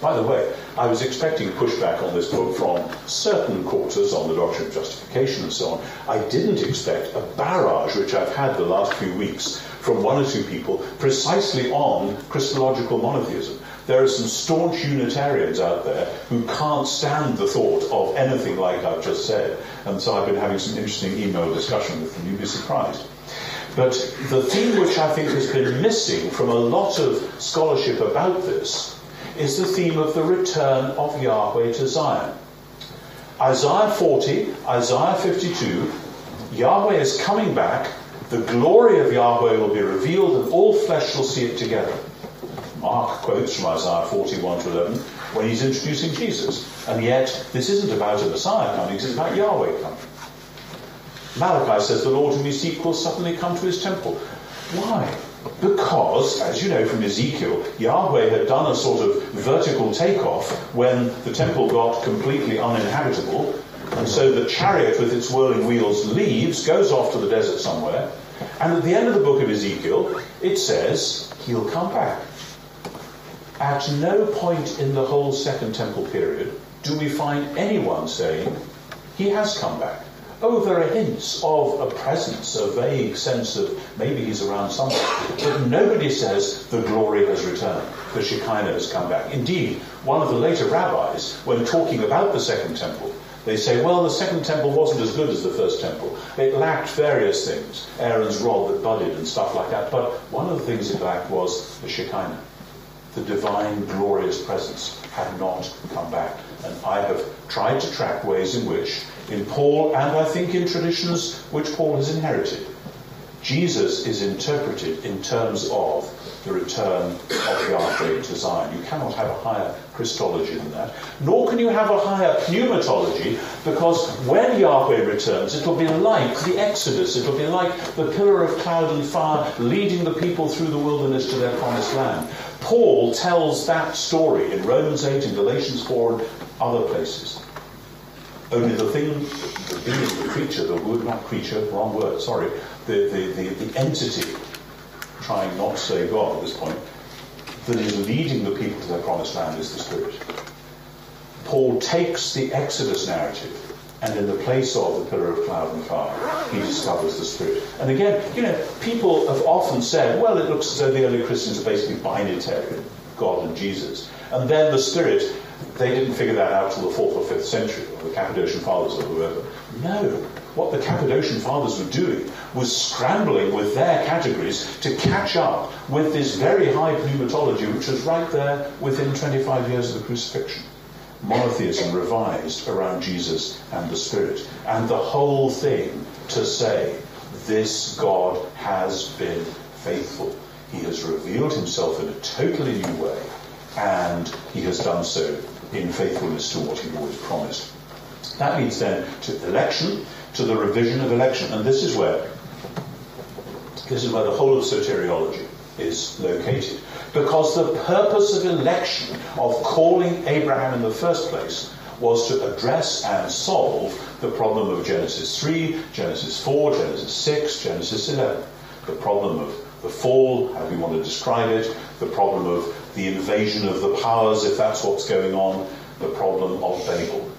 By the way, I was expecting pushback on this book from certain quarters on the doctrine of justification and so on. I didn't expect a barrage, which I've had the last few weeks, from one or two people, precisely on Christological monotheism. There are some staunch Unitarians out there who can't stand the thought of anything like I've just said. And so I've been having some interesting email discussion with them. You'd be surprised. But the theme which I think has been missing from a lot of scholarship about this is the theme of the return of Yahweh to Zion. Isaiah 40, Isaiah 52, Yahweh is coming back, the glory of Yahweh will be revealed and all flesh shall see it together. Mark quotes from Isaiah 41 to 11 when he's introducing Jesus. And yet, this isn't about a Messiah coming, it's about Yahweh coming. Malachi says the Lord whom you seek will suddenly come to his temple. Why? Because, as you know from Ezekiel, Yahweh had done a sort of vertical takeoff when the temple got completely uninhabitable, and so the chariot with its whirling wheels leaves, goes off to the desert somewhere, and at the end of the book of Ezekiel, it says he'll come back. At no point in the whole Second Temple period do we find anyone saying he has come back. Oh, there are hints of a presence, a vague sense of maybe he's around somewhere. But nobody says the glory has returned, the Shekinah has come back. Indeed, one of the later rabbis, when talking about the Second Temple, they say, well, the Second Temple wasn't as good as the First Temple. It lacked various things, Aaron's rod that budded and stuff like that. But one of the things it lacked was the Shekinah. The divine, glorious presence had not come back. And I have tried to track ways in which, in Paul, and I think in traditions which Paul has inherited, Jesus is interpreted in terms of the return of Yahweh to Zion. You cannot have a higher Christology than that. Nor can you have a higher pneumatology, because when Yahweh returns, it'll be like the Exodus. It'll be like the pillar of cloud and fire leading the people through the wilderness to their promised land. Paul tells that story in Romans 8, in Galatians 4, and other places. Only the thing, the being, the creature, the word, not creature, wrong word, sorry, the entity, trying not to say God at this point, that is leading the people to their promised land is the Spirit. Paul takes the Exodus narrative, and in the place of the pillar of cloud and fire, he discovers the Spirit. And again, people have often said, well, it looks as though the early Christians are basically binitarian, God and Jesus. And then the Spirit, they didn't figure that out till the 4th or 5th century, or the Cappadocian Fathers or whoever. No. What the Cappadocian Fathers were doing was scrambling with their categories to catch up with this very high pneumatology, which was right there within 25 years of the crucifixion. Monotheism revised around Jesus and the Spirit. And the whole thing to say, this God has been faithful. He has revealed himself in a totally new way, and he has done so in faithfulness to what he always promised. That leads then to election, to the revision of election. And this is where the whole of soteriology is located. Because the purpose of election, of calling Abraham in the first place, was to address and solve the problem of Genesis 3, Genesis 4, Genesis 6, Genesis 11. The problem of the fall, however you want to describe it, the problem of the invasion of the powers, if that's what's going on, the problem of Babel.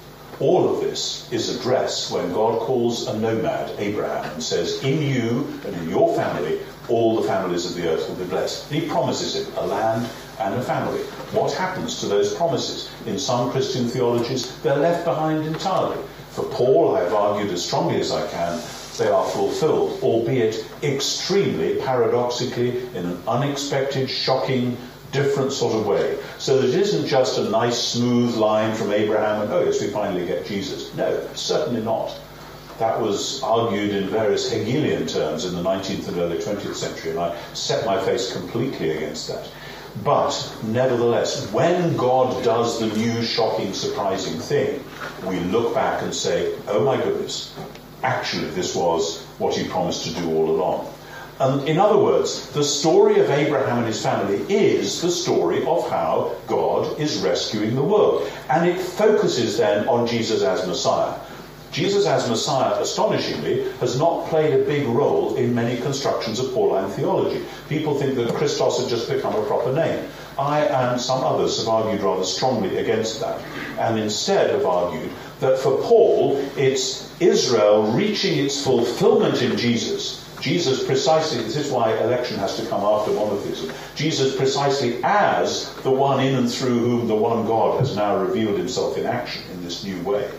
All of this is addressed when God calls a nomad, Abraham, and says, in you and in your family, all the families of the earth will be blessed. And he promises him a land and a family. What happens to those promises? In some Christian theologies, they're left behind entirely. For Paul, I've argued as strongly as I can, they are fulfilled, albeit extremely paradoxically, in an unexpected, shocking, different sort of way. So that it isn't just a nice, smooth line from Abraham and, oh yes, we finally get Jesus. No, certainly not. That was argued in various Hegelian terms in the 19th and early 20th century, and I set my face completely against that. But, nevertheless, when God does the new, shocking, surprising thing, we look back and say, oh my goodness, actually this was what he promised to do all along. In other words, the story of Abraham and his family is the story of how God is rescuing the world. And it focuses then on Jesus as Messiah. Jesus as Messiah, astonishingly, has not played a big role in many constructions of Pauline theology. People think that Christos had just become a proper name. I and some others have argued rather strongly against that, and instead have argued that for Paul, it's Israel reaching its fulfillment in Jesus. Jesus precisely, this is why election has to come after monotheism. Jesus precisely as the one in and through whom the one God has now revealed himself in action in this new way.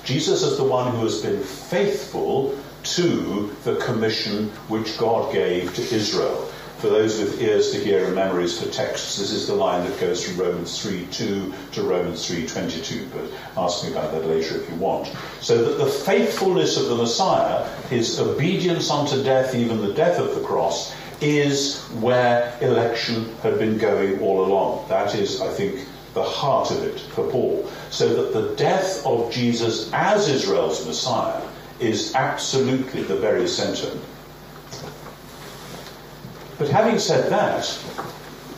Jesus is the one who has been faithful to the commission which God gave to Israel. For those with ears to hear and memories for texts, this is the line that goes from Romans 3:2 to Romans 3:22, but ask me about that later if you want. So that the faithfulness of the Messiah, his obedience unto death, even the death of the cross, is where election had been going all along. That is, I think, the heart of it for Paul. So that the death of Jesus as Israel's Messiah is absolutely the very centre. But having said that,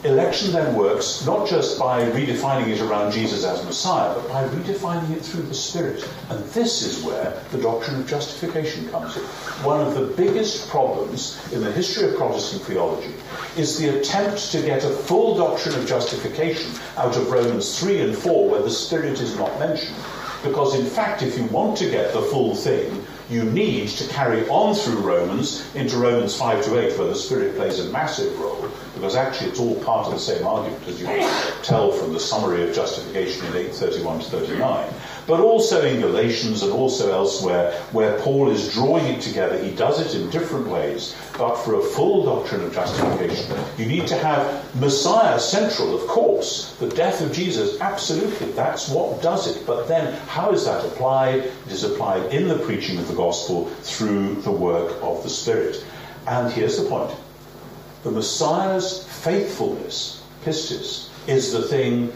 election then works not just by redefining it around Jesus as Messiah, but by redefining it through the Spirit. And this is where the doctrine of justification comes in. One of the biggest problems in the history of Protestant theology is the attempt to get a full doctrine of justification out of Romans 3 and 4, where the Spirit is not mentioned. Because in fact, if you want to get the full thing, you need to carry on through Romans into Romans 5 to 8, where the Spirit plays a massive role, because actually it's all part of the same argument, as you can tell from the summary of justification in 8:31 to 39. But also in Galatians and also elsewhere, where Paul is drawing it together. He does it in different ways. But for a full doctrine of justification, you need to have Messiah central, of course. The death of Jesus, absolutely, that's what does it. But then, how is that applied? It is applied in the preaching of the gospel through the work of the Spirit. And here's the point. The Messiah's faithfulness, pistis, is the thing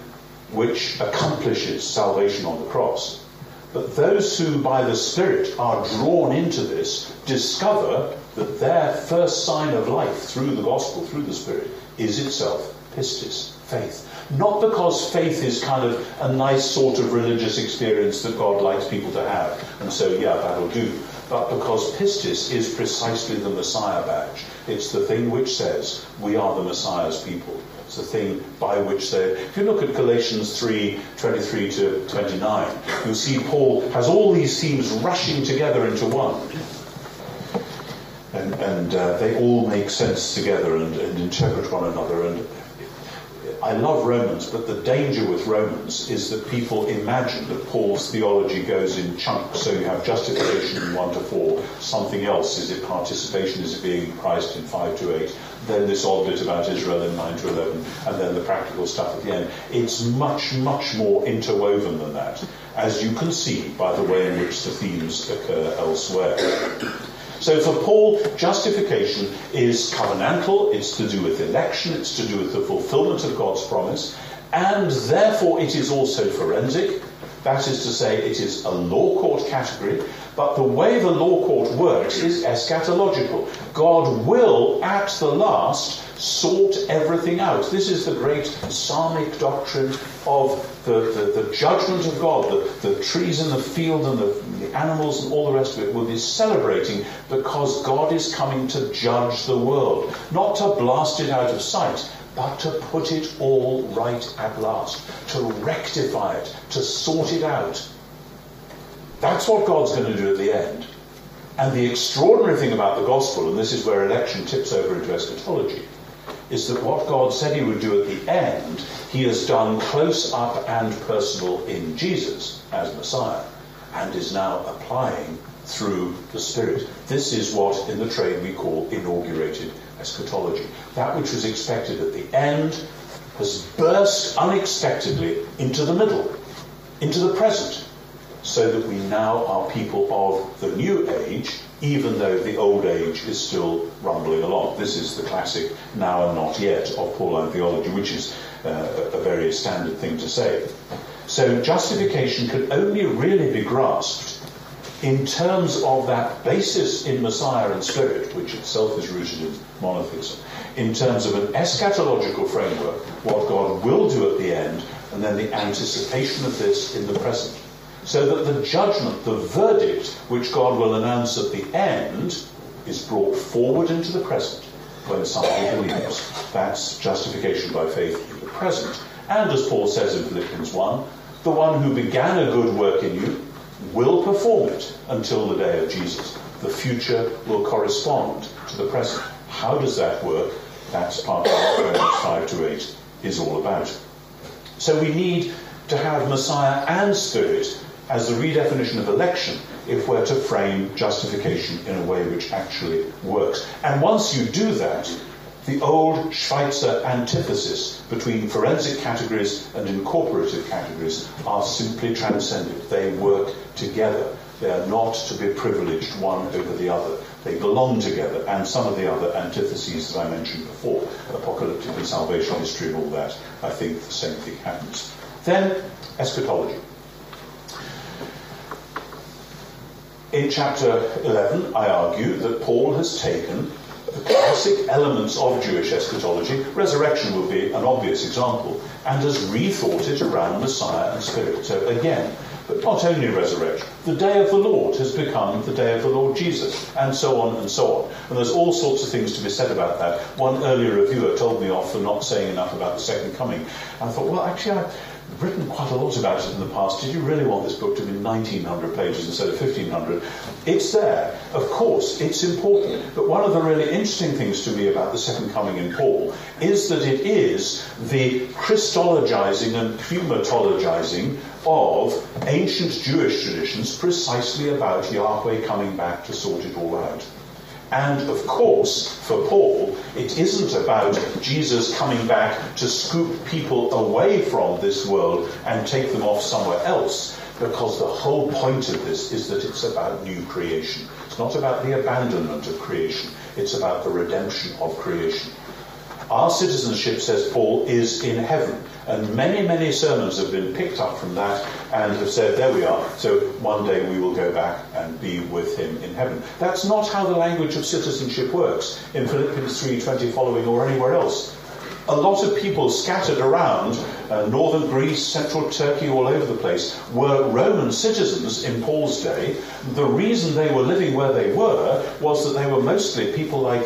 which accomplishes salvation on the cross. But those who by the Spirit are drawn into this discover that their first sign of life through the gospel, through the Spirit, is itself pistis, faith. Not because faith is kind of a nice sort of religious experience that God likes people to have, and so, yeah, that'll do. But because pistis is precisely the Messiah badge. It's the thing which says, we are the Messiah's people. It's the thing by which they... If you look at Galatians 3, 23 to 29, you'll see Paul has all these themes rushing together into one. And they all make sense together and interpret one another. And I love Romans, but the danger with Romans is that people imagine that Paul's theology goes in chunks. So you have justification in 1 to 4, something else. Is it participation? Is it being in Christ in 5 to 8? Then this odd bit about Israel in 9 to 11, and then the practical stuff at the end. It's much, much more interwoven than that, as you can see by the way in which the themes occur elsewhere. So for Paul, justification is covenantal, it's to do with election, it's to do with the fulfillment of God's promise, and therefore it is also forensic. That is to say, it is a law court category, but the way the law court works is eschatological. God will, at the last, sort everything out. This is the great psalmic doctrine of the judgment of God. The trees in the field and the animals and all the rest of it will be celebrating because God is coming to judge the world. Not to blast it out of sight, but to put it all right at last. To rectify it. To sort it out. That's what God's going to do at the end. And the extraordinary thing about the gospel, and this is where election tips over into eschatology, is that what God said he would do at the end, he has done close up and personal in Jesus as Messiah, and is now applying through the Spirit. This is what in the trade we call inaugurated eschatology. That which was expected at the end has burst unexpectedly into the middle, into the present, so that we now are people of the new age, even though the old age is still rumbling along. This is the classic now and not yet of Pauline theology, which is a very standard thing to say. So justification can only really be grasped in terms of that basis in Messiah and Spirit, which itself is rooted in monotheism, in terms of an eschatological framework, what God will do at the end, and then the anticipation of this in the present. So that the judgment, the verdict, which God will announce at the end, is brought forward into the present when somebody believes. That's justification by faith in the present. And as Paul says in Philippians 1, the one who began a good work in you will perform it until the day of Jesus. The future will correspond to the present. How does that work? That's part of what Romans 5 to 8 is all about. So we need to have Messiah and Spirit as the redefinition of election if we're to frame justification in a way which actually works. And once you do that, the old Schweitzer antithesis between forensic categories and incorporative categories are simply transcended. They work together. They are not to be privileged one over the other. They belong together, and some of the other antitheses that I mentioned before, apocalyptic and salvation history and all that, I think the same thing happens. Then, eschatology. In chapter 11, I argue that Paul has taken the classic elements of Jewish eschatology, resurrection would be an obvious example, and has rethought it around Messiah and Spirit. So again, but not only resurrection, the day of the Lord has become the day of the Lord Jesus, and so on and so on. And there's all sorts of things to be said about that. One earlier reviewer told me off for not saying enough about the second coming. And I thought, well, actually, I've written quite a lot about it in the past. Did you really want this book to be 1,900 pages instead of 1,500? It's there. Of course, it's important. But one of the really interesting things to me about the second coming in Paul is that it is the Christologizing and pneumatologizing of ancient Jewish traditions precisely about Yahweh coming back to sort it all out. And, of course, for Paul, it isn't about Jesus coming back to scoop people away from this world and take them off somewhere else, because the whole point of this is that it's about new creation. It's not about the abandonment of creation. It's about the redemption of creation. Our citizenship, says Paul, is in heaven. And many, many sermons have been picked up from that and have said, there we are, so one day we will go back and be with him in heaven. That's not how the language of citizenship works in Philippians 3:20 following or anywhere else. A lot of people scattered around northern Greece, central Turkey, all over the place, were Roman citizens in Paul's day. The reason they were living where they were was that they were mostly people like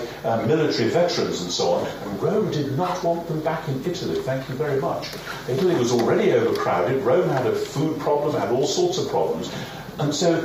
military veterans and so on, and Rome did not want them back in Italy, thank you very much. Italy was already overcrowded, Rome had a food problem, had all sorts of problems, and so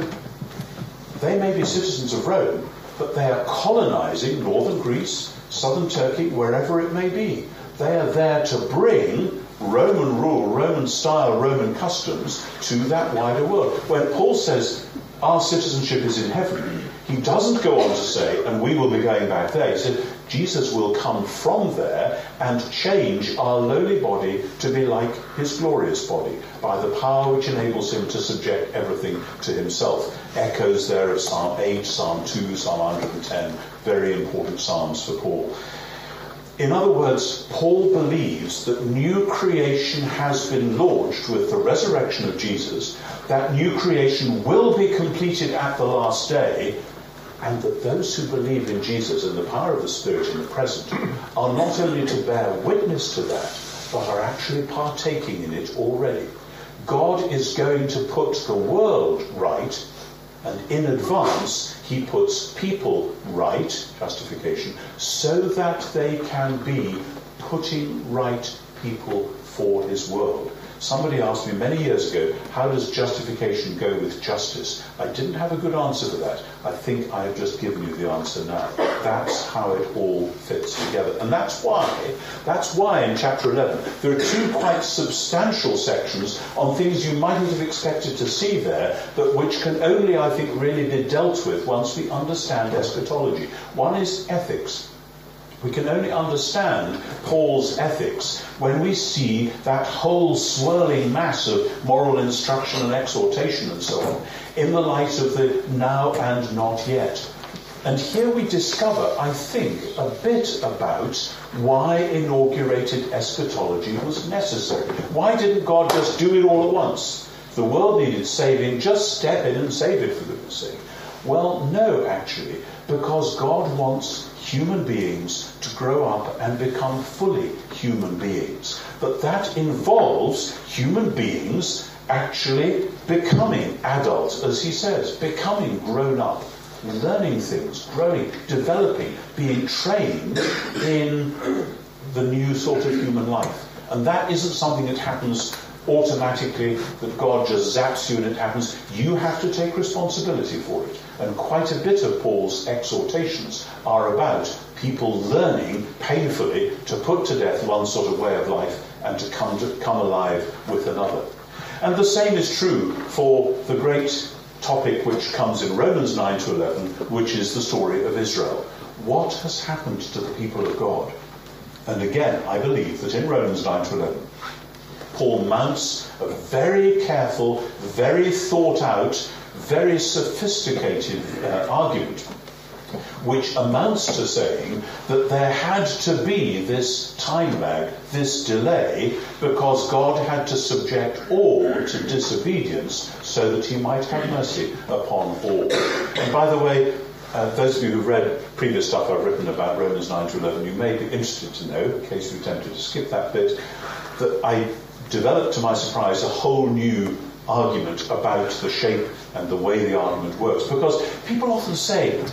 they may be citizens of Rome, but they are colonizing northern Greece, southern Turkey, wherever it may be. They are there to bring Roman rule, Roman style, Roman customs to that wider world. When Paul says our citizenship is in heaven, he doesn't go on to say, and we will be going back there. He said, Jesus will come from there and change our lowly body to be like his glorious body by the power which enables him to subject everything to himself. Echoes there of Psalm 8, Psalm 2, Psalm 110, very important psalms for Paul. In other words, Paul believes that new creation has been launched with the resurrection of Jesus, that new creation will be completed at the last day, and that those who believe in Jesus and the power of the Spirit in the present are not only to bear witness to that, but are actually partaking in it already. God is going to put the world right, and in advance he puts people right, justification, so that they can be putting right people for his world. Somebody asked me many years ago, how does justification go with justice? I didn't have a good answer to that. I think I have just given you the answer now. That's how it all fits together. And that's why in chapter 11, there are two quite substantial sections on things you mightn't have expected to see there, but which can only, I think, really be dealt with once we understand eschatology. One is ethics. We can only understand Paul's ethics when we see that whole swirling mass of moral instruction and exhortation and so on in the light of the now and not yet. And here we discover, I think, a bit about why inaugurated eschatology was necessary. Why didn't God just do it all at once? If the world needed saving, just step in and save it, for goodness sake. Well, no, actually, because God wants human beings to grow up and become fully human beings. But that involves human beings actually becoming adults, as he says, becoming grown up, learning things, growing, developing, being trained in the new sort of human life. And that isn't something that happens automatically, that God just zaps you and it happens. You have to take responsibility for it. And quite a bit of Paul's exhortations are about people learning painfully to put to death one sort of way of life and to come alive with another. And the same is true for the great topic which comes in Romans 9 to 11, which is the story of Israel. What has happened to the people of God? And again, I believe that in Romans 9 to 11, Paul mounts a very careful, very thought out, very sophisticated argument which amounts to saying that there had to be this time lag, this delay, because God had to subject all to disobedience so that he might have mercy upon all. And by the way, those of you who've read previous stuff I've written about Romans 9 to 11, you may be interested to know, in case you're tempted to skip that bit, that I developed, to my surprise, a whole new argument about the shape and the way the argument works. Because people often say,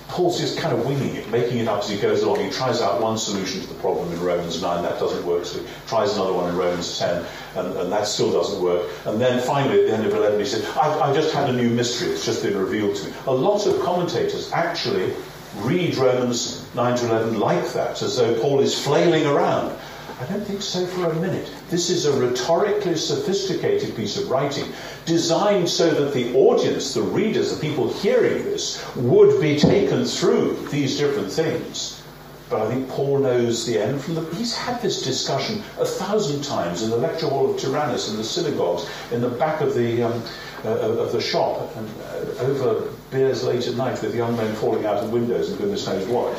Paul's just kind of winging it, making it up as he goes along. He tries out one solution to the problem in Romans 9, that doesn't work, so he tries another one in Romans 10, and that still doesn't work. And then finally, at the end of 11, he said, I've just had a new mystery, it's just been revealed to me. A lot of commentators actually read Romans 9 to 11 like that, as though Paul is flailing around. I don't think so for a minute. This is a rhetorically sophisticated piece of writing designed so that the audience, the readers, the people hearing this would be taken through these different things. But I think Paul knows the end from the... He's had this discussion 1,000 times in the lecture hall of Tyrannus, in the synagogues, in the back of the shop, and over beers late at night with young men falling out of windows and goodness knows what.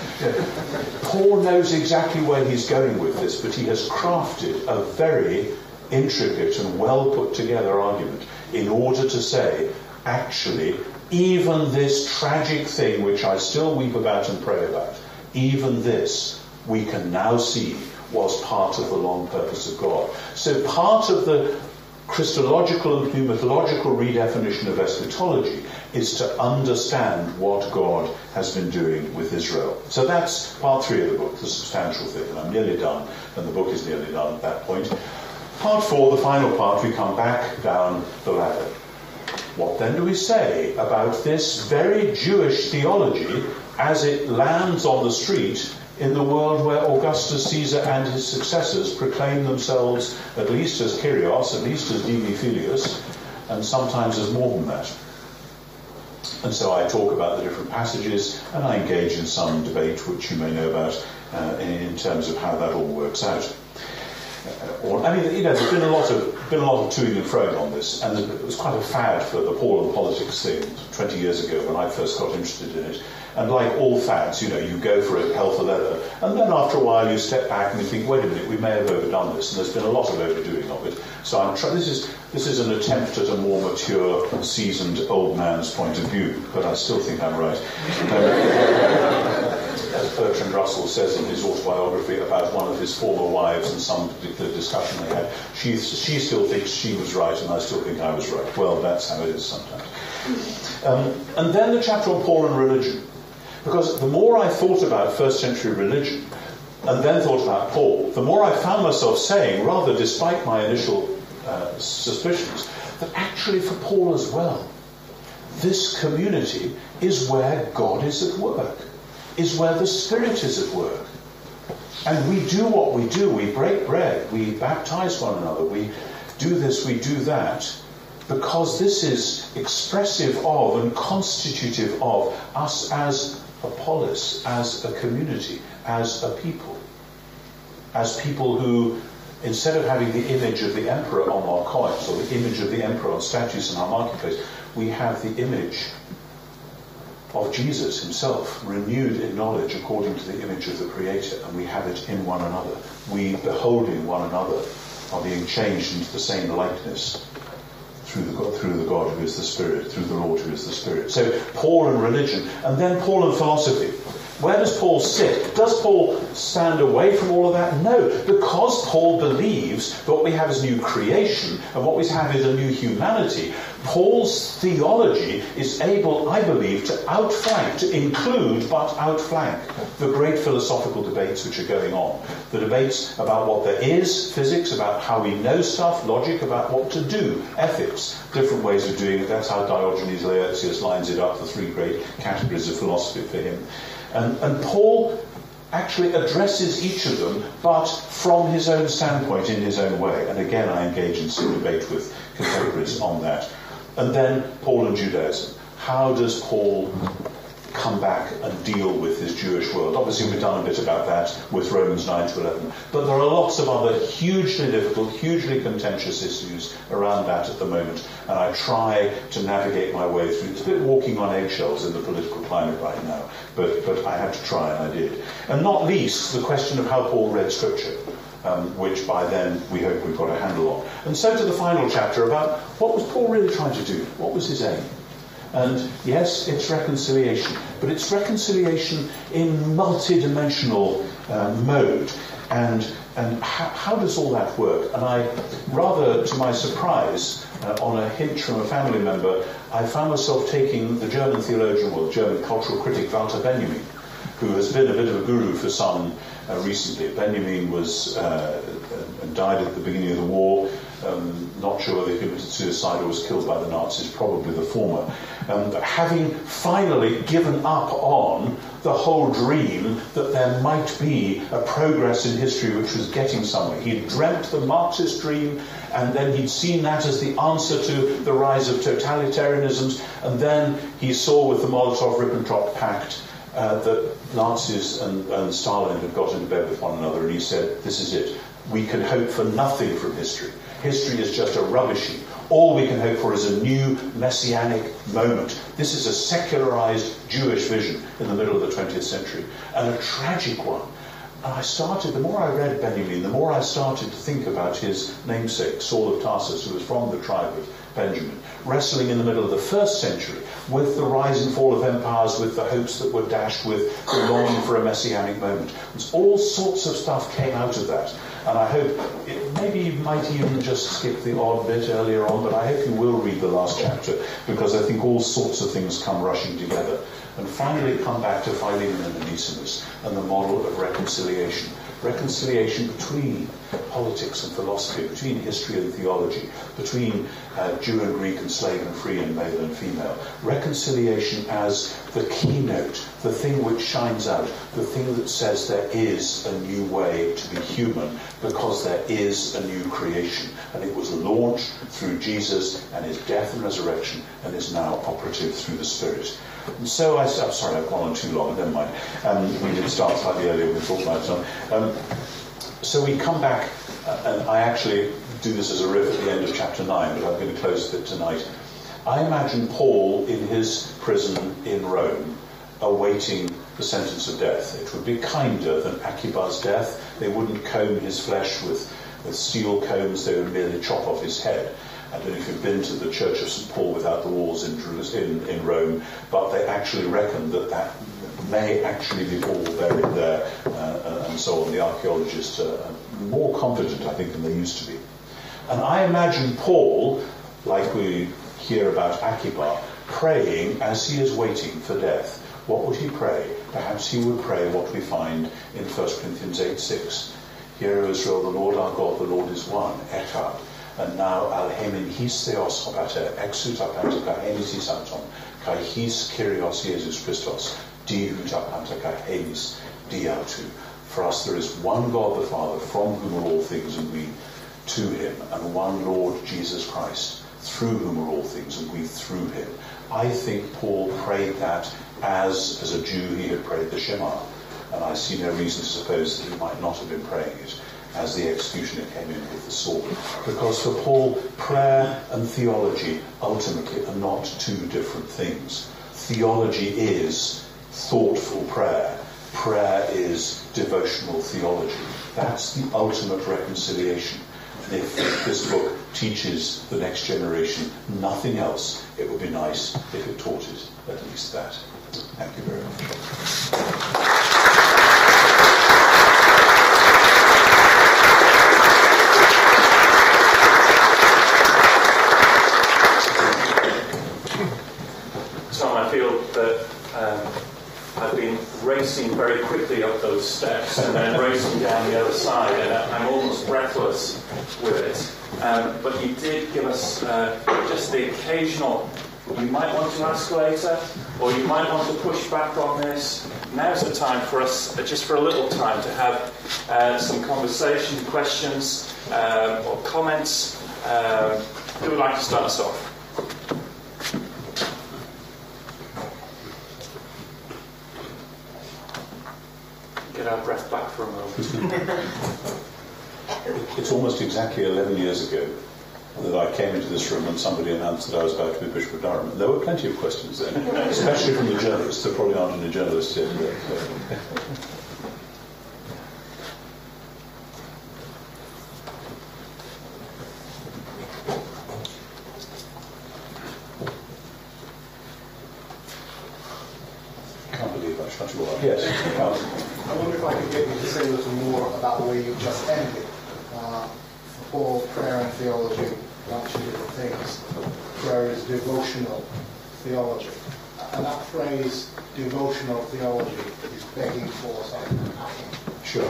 Paul knows exactly where he's going with this, but he has crafted a very intricate and well put together argument in order to say, actually, even this tragic thing which I still weep about and pray about, even this we can now see was part of the long purpose of God. So part of the Christological and pneumatological redefinition of eschatology is to understand what God has been doing with Israel. So that's part 3 of the book, the substantial thing, and I'm nearly done, and the book is nearly done at that point. Part 4, the final part, we come back down the ladder. What then do we say about this very Jewish theology as it lands on the street in the world where Augustus Caesar and his successors proclaim themselves at least as Kyrios, at least as Divi Filius, and sometimes as more than that? And so I talk about the different passages, and I engage in some debate, which you may know about, in terms of how that all works out. There's been a lot of toing and froing on this, and it was quite a fad for the Paul and politics thing 20 years ago when I first got interested in it. And like all fads, you go for it hell for leather, and then after a while you step back and you think, wait a minute, we may have overdone this, and there's been a lot of overdoing of it. So this is an attempt at a more mature, seasoned old man's point of view, but I still think I'm right. As Bertrand Russell says in his autobiography about one of his former wives and some particular discussion they had, she still thinks she was right and I still think I was right. Well, that's how it is sometimes. And then the chapter on Paul and religion. Because the more I thought about first century religion and then thought about Paul, the more I found myself saying, rather despite my initial suspicions, that actually for Paul as well, this community is where God is at work, is where the Spirit is at work. And we do what we do. We break bread, we baptize one another, we do this, we do that, because this is expressive of and constitutive of us as a polis, as a community, as a people who, instead of having the image of the emperor on our coins or the image of the emperor on statues in our marketplace, we have the image of Jesus himself, renewed in knowledge according to the image of the Creator, and we have it in one another. We, beholding one another, are being changed into the same likeness through the God who is the Spirit, through the Lord who is the Spirit. So Paul and religion, and then Paul and philosophy. Where does Paul sit? Does Paul stand away from all of that? No, because Paul believes that what we have is new creation and what we have is a new humanity. Paul's theology is able, I believe, to outflank, to include but outflank the great philosophical debates which are going on. The debates about what there is, physics, about how we know stuff, logic, about what to do, ethics, different ways of doing it. That's how Diogenes Laertius lines it up, the 3 great categories of philosophy for him. And Paul actually addresses each of them, but from his own standpoint, in his own way. And again, I engage in some debate with contemporaries on that. And then Paul and Judaism. How does Paul come back and deal with his Jewish world. Obviously, we've done a bit about that with Romans 9 to 11. But there are lots of other hugely difficult, hugely contentious issues around that at the moment. And I try to navigate my way through. It's a bit walking on eggshells in the political climate right now. But I had to try, and I did. And not least, the question of how Paul read Scripture. Which by then we hope we've got a handle on. And so to the final chapter about what was Paul really trying to do? What was his aim? And yes, it's reconciliation, but it's reconciliation in multi-dimensional mode. And how does all that work? And I, rather to my surprise, on a hint from a family member, I found myself taking the German theologian, well, German cultural critic Walter Benjamin, who has been a bit of a guru for some recently. Benjamin was died at the beginning of the war. Not sure whether he committed suicide or was killed by the Nazis, probably the former. Having finally given up on the whole dream that there might be a progress in history which was getting somewhere. He'd dreamt the Marxist dream, and then he'd seen that as the answer to the rise of totalitarianisms, and then he saw with the Molotov-Ribbentrop Pact that Nazis and Stalin had got into bed with one another, and he said, this is it. We can hope for nothing from history. History is just a rubbish heap. All we can hope for is a new messianic moment. This is a secularized Jewish vision in the middle of the 20th century, and a tragic one. And the more I read Benjamin, the more I started to think about his namesake, Saul of Tarsus, who was from the tribe of Benjamin, wrestling in the middle of the first century with the rise and fall of empires, with the hopes that were dashed, with the longing for a messianic moment. And all sorts of stuff came out of that. And I hope, maybe you might even just skip the odd bit earlier on, but I hope you will read the last chapter, because I think all sorts of things come rushing together. And finally come back to Philemon and Onesimus and the model of reconciliation. Reconciliation between politics and philosophy, between history and theology, between Jew and Greek and slave and free and male and female. Reconciliation as the keynote, the thing which shines out, the thing that says there is a new way to be human because there is a new creation. And it was launched through Jesus and his death and resurrection and is now operative through the Spirit. And so I'm sorry, I've gone on too long, never mind. We did start slightly earlier, we thought about it. So we come back, and I actually do this as a riff at the end of chapter 9, but I'm going to close with it tonight. I imagine Paul in his prison in Rome, awaiting the sentence of death. It would be kinder than Akiba's death. They wouldn't comb his flesh with steel combs, they would merely chop off his head. I don't know if you've been to the Church of St. Paul without the walls in Rome, but they actually reckon that may actually be all buried there, and so on. The archaeologists are more confident, I think, than they used to be. And I imagine Paul, like we hear about Akiba, praying as he is waiting for death. What would he pray? Perhaps he would pray what we find in 1 Corinthians 8:6. Hear, O Israel, the Lord our God, the Lord is one, Echad. And now alhemin his theos hobater exut apanta ka hemis his anton kai his kyrios Jesus Christos dihut apanta ka hemis diautu. For us there is one God the Father, from whom are all things, and we to him, and one Lord Jesus Christ, through whom are all things, and we through him. I think Paul prayed that as a Jew he had prayed the Shema, and I see no reason to suppose that he might not have been praying it as the executioner came in with the sword. Because for Paul, prayer and theology ultimately are not two different things. Theology is thoughtful prayer. Prayer is devotional theology. That's the ultimate reconciliation. And if this book teaches the next generation nothing else, it would be nice if it taught it at least that. Thank you very much. I've been racing very quickly up those steps and then racing down the other side, and I'm almost breathless with it. But you did give us just the occasional, you might want to ask later, or you might want to push back on this. Now's the time for us, just for a little time, to have some conversation, questions, or comments. Who would like to start us off? It's almost exactly 11 years ago that I came into this room and somebody announced that I was about to be Bishop of Durham. And there were plenty of questions then, especially from the journalists. There probably aren't any journalists here today. Can't believe I shut you up. Yes. I wonder if I could get you to say a little more about the way you just ended. For prayer and theology are two different things. Prayer is devotional theology. And that phrase, devotional theology, is begging for something to happen. Sure.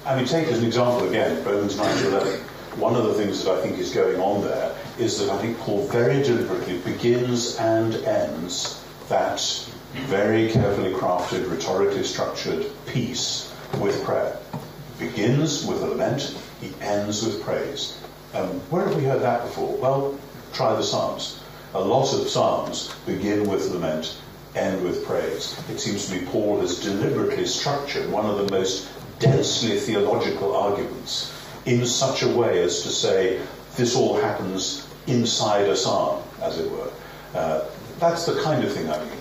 I mean, take as an example again, Romans 9:11. One of the things that I think is going on there is that I think Paul very deliberately begins and ends that very carefully crafted, rhetorically structured piece with prayer. Begins with a lament, he ends with praise. Where have we heard that before? Well, try the Psalms. A lot of Psalms begin with lament, end with praise. It seems to me Paul has deliberately structured one of the most densely theological arguments in such a way as to say this all happens inside a psalm, as it were. That's the kind of thing I mean.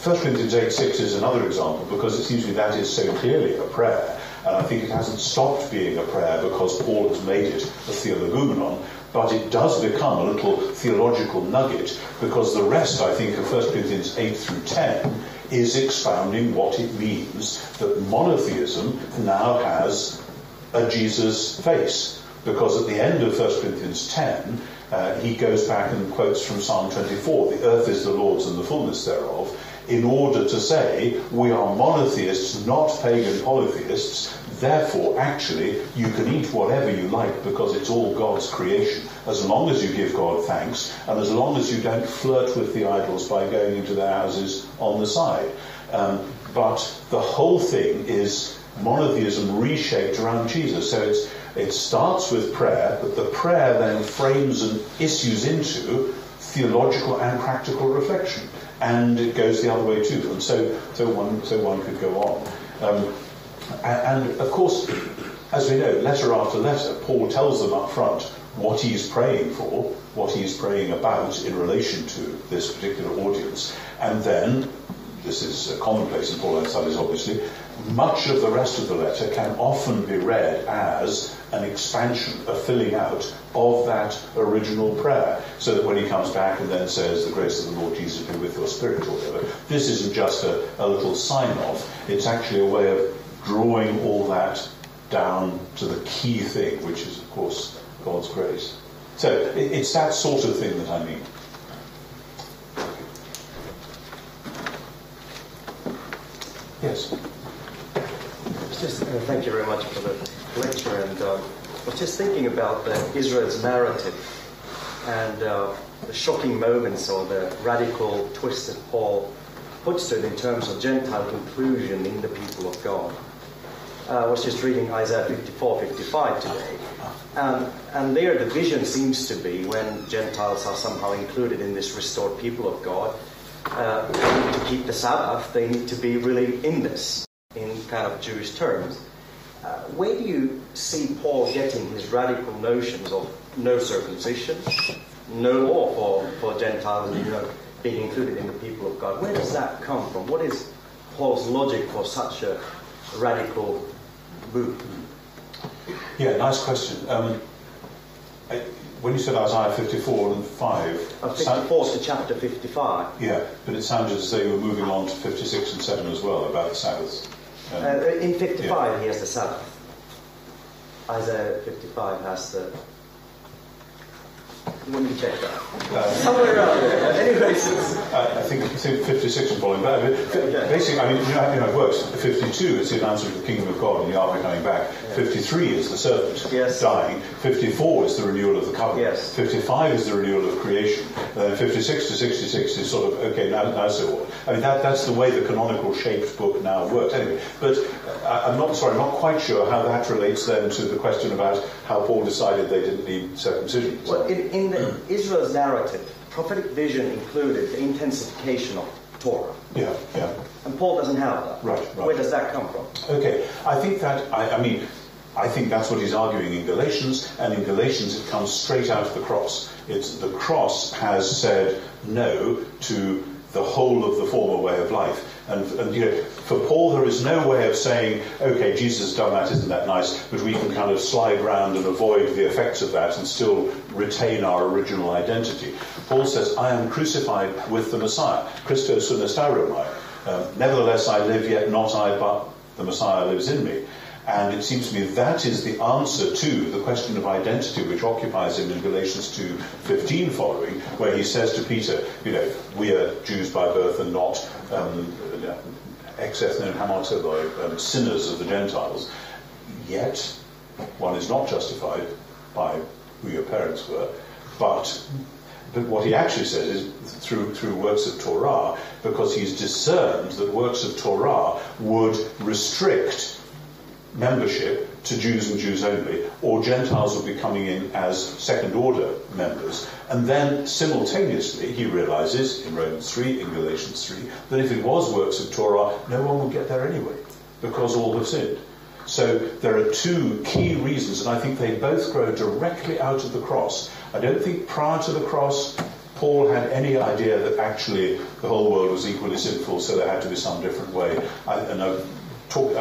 1 Corinthians 8:6 is another example because it seems to me that is so clearly a prayer. And I think it hasn't stopped being a prayer because Paul has made it a theologumenon, but it does become a little theological nugget because the rest, I think, of 1 Corinthians 8 through 10 is expounding what it means that monotheism now has a Jesus face. Because at the end of 1 Corinthians 10, he goes back and quotes from Psalm 24, the earth is the Lord's and the fullness thereof, in order to say we are monotheists, not pagan polytheists, therefore actually you can eat whatever you like because it's all God's creation, as long as you give God thanks and as long as you don't flirt with the idols by going into their houses on the side. But the whole thing is monotheism reshaped around Jesus. So it starts with prayer, but the prayer then frames and issues into theological and practical reflection. And it goes the other way too, and so one could go on. And of course, as we know, letter after letter, Paul tells them up front what he's praying for, what he's praying about in relation to this particular audience, and then, this is commonplace in Pauline studies obviously, much of the rest of the letter can often be read as an expansion, a filling out of that original prayer, so that when he comes back and then says, the grace of the Lord Jesus be with your spirit, or whatever, this isn't just a little sign-off, it's actually a way of drawing all that down to the key thing, which is, of course, God's grace. So it's that sort of thing that I mean. Yes? Thank you very much for the lecture, and I was just thinking about Israel's narrative and the shocking moments or the radical twist that Paul puts to it in terms of Gentile inclusion in the people of God. I was just reading Isaiah 54-55 today, and there the vision seems to be when Gentiles are somehow included in this restored people of God, to keep the Sabbath, they need to be really in this, in kind of Jewish terms. Where do you see Paul getting his radical notions of no circumcision, no law for Gentiles, being included in the people of God? Where does that come from? What is Paul's logic for such a radical move? Yeah, nice question. When you said Isaiah 54 and 5... 54 to chapter 55. Yeah, but it sounded as though you were moving on to 56 and 7 as well, about the Sabbath. In 55 he has the Sabbath. Isaiah 55 has the... When you check that? Somewhere around there. Anyways, I think 56 is following. But basically, I mean, it works. 52 is the announcement of the kingdom of God and the army coming back. Yeah. 53 is the servant dying. 54 is the renewal of the covenant. Yes. 55 is the renewal of creation. And then 56 to 66 is sort of, okay, now so what? I mean, that's the way the canonical shaped book now works. Anyway, but I'm not quite sure how that relates then to the question about how Paul decided they didn't need circumcision. Well, in Israel's narrative, prophetic vision included the intensification of Torah. Yeah. And Paul doesn't have that. Right. Where does that come from? Okay, I think that, I think that's what he's arguing in Galatians, and in Galatians it comes straight out of the cross. It's the cross has said no to the whole of the former way of life. And for Paul there is no way of saying, okay, Jesus has done that, isn't that nice, but we can kind of slide round and avoid the effects of that and still retain our original identity. Paul says, I am crucified with the Messiah. Christos unestaromai. Nevertheless I live, yet not I, but the Messiah lives in me. And it seems to me that is the answer to the question of identity which occupies him in Galatians 2:15 following, where he says to Peter, we are Jews by birth and not ex-ethnon hamartoi, sinners of the Gentiles. Yet one is not justified by who your parents were, but what he actually says is through works of Torah, because he's discerned that works of Torah would restrict membership to Jews and Jews only, or Gentiles would be coming in as second-order members. And then simultaneously he realizes, in Romans 3, in Galatians 3, that if it was works of Torah, no one would get there anyway, because all have sinned. So there are two key reasons, and I think they both grow directly out of the cross. I don't think prior to the cross Paul had any idea that actually the whole world was equally sinful, so there had to be some different way. I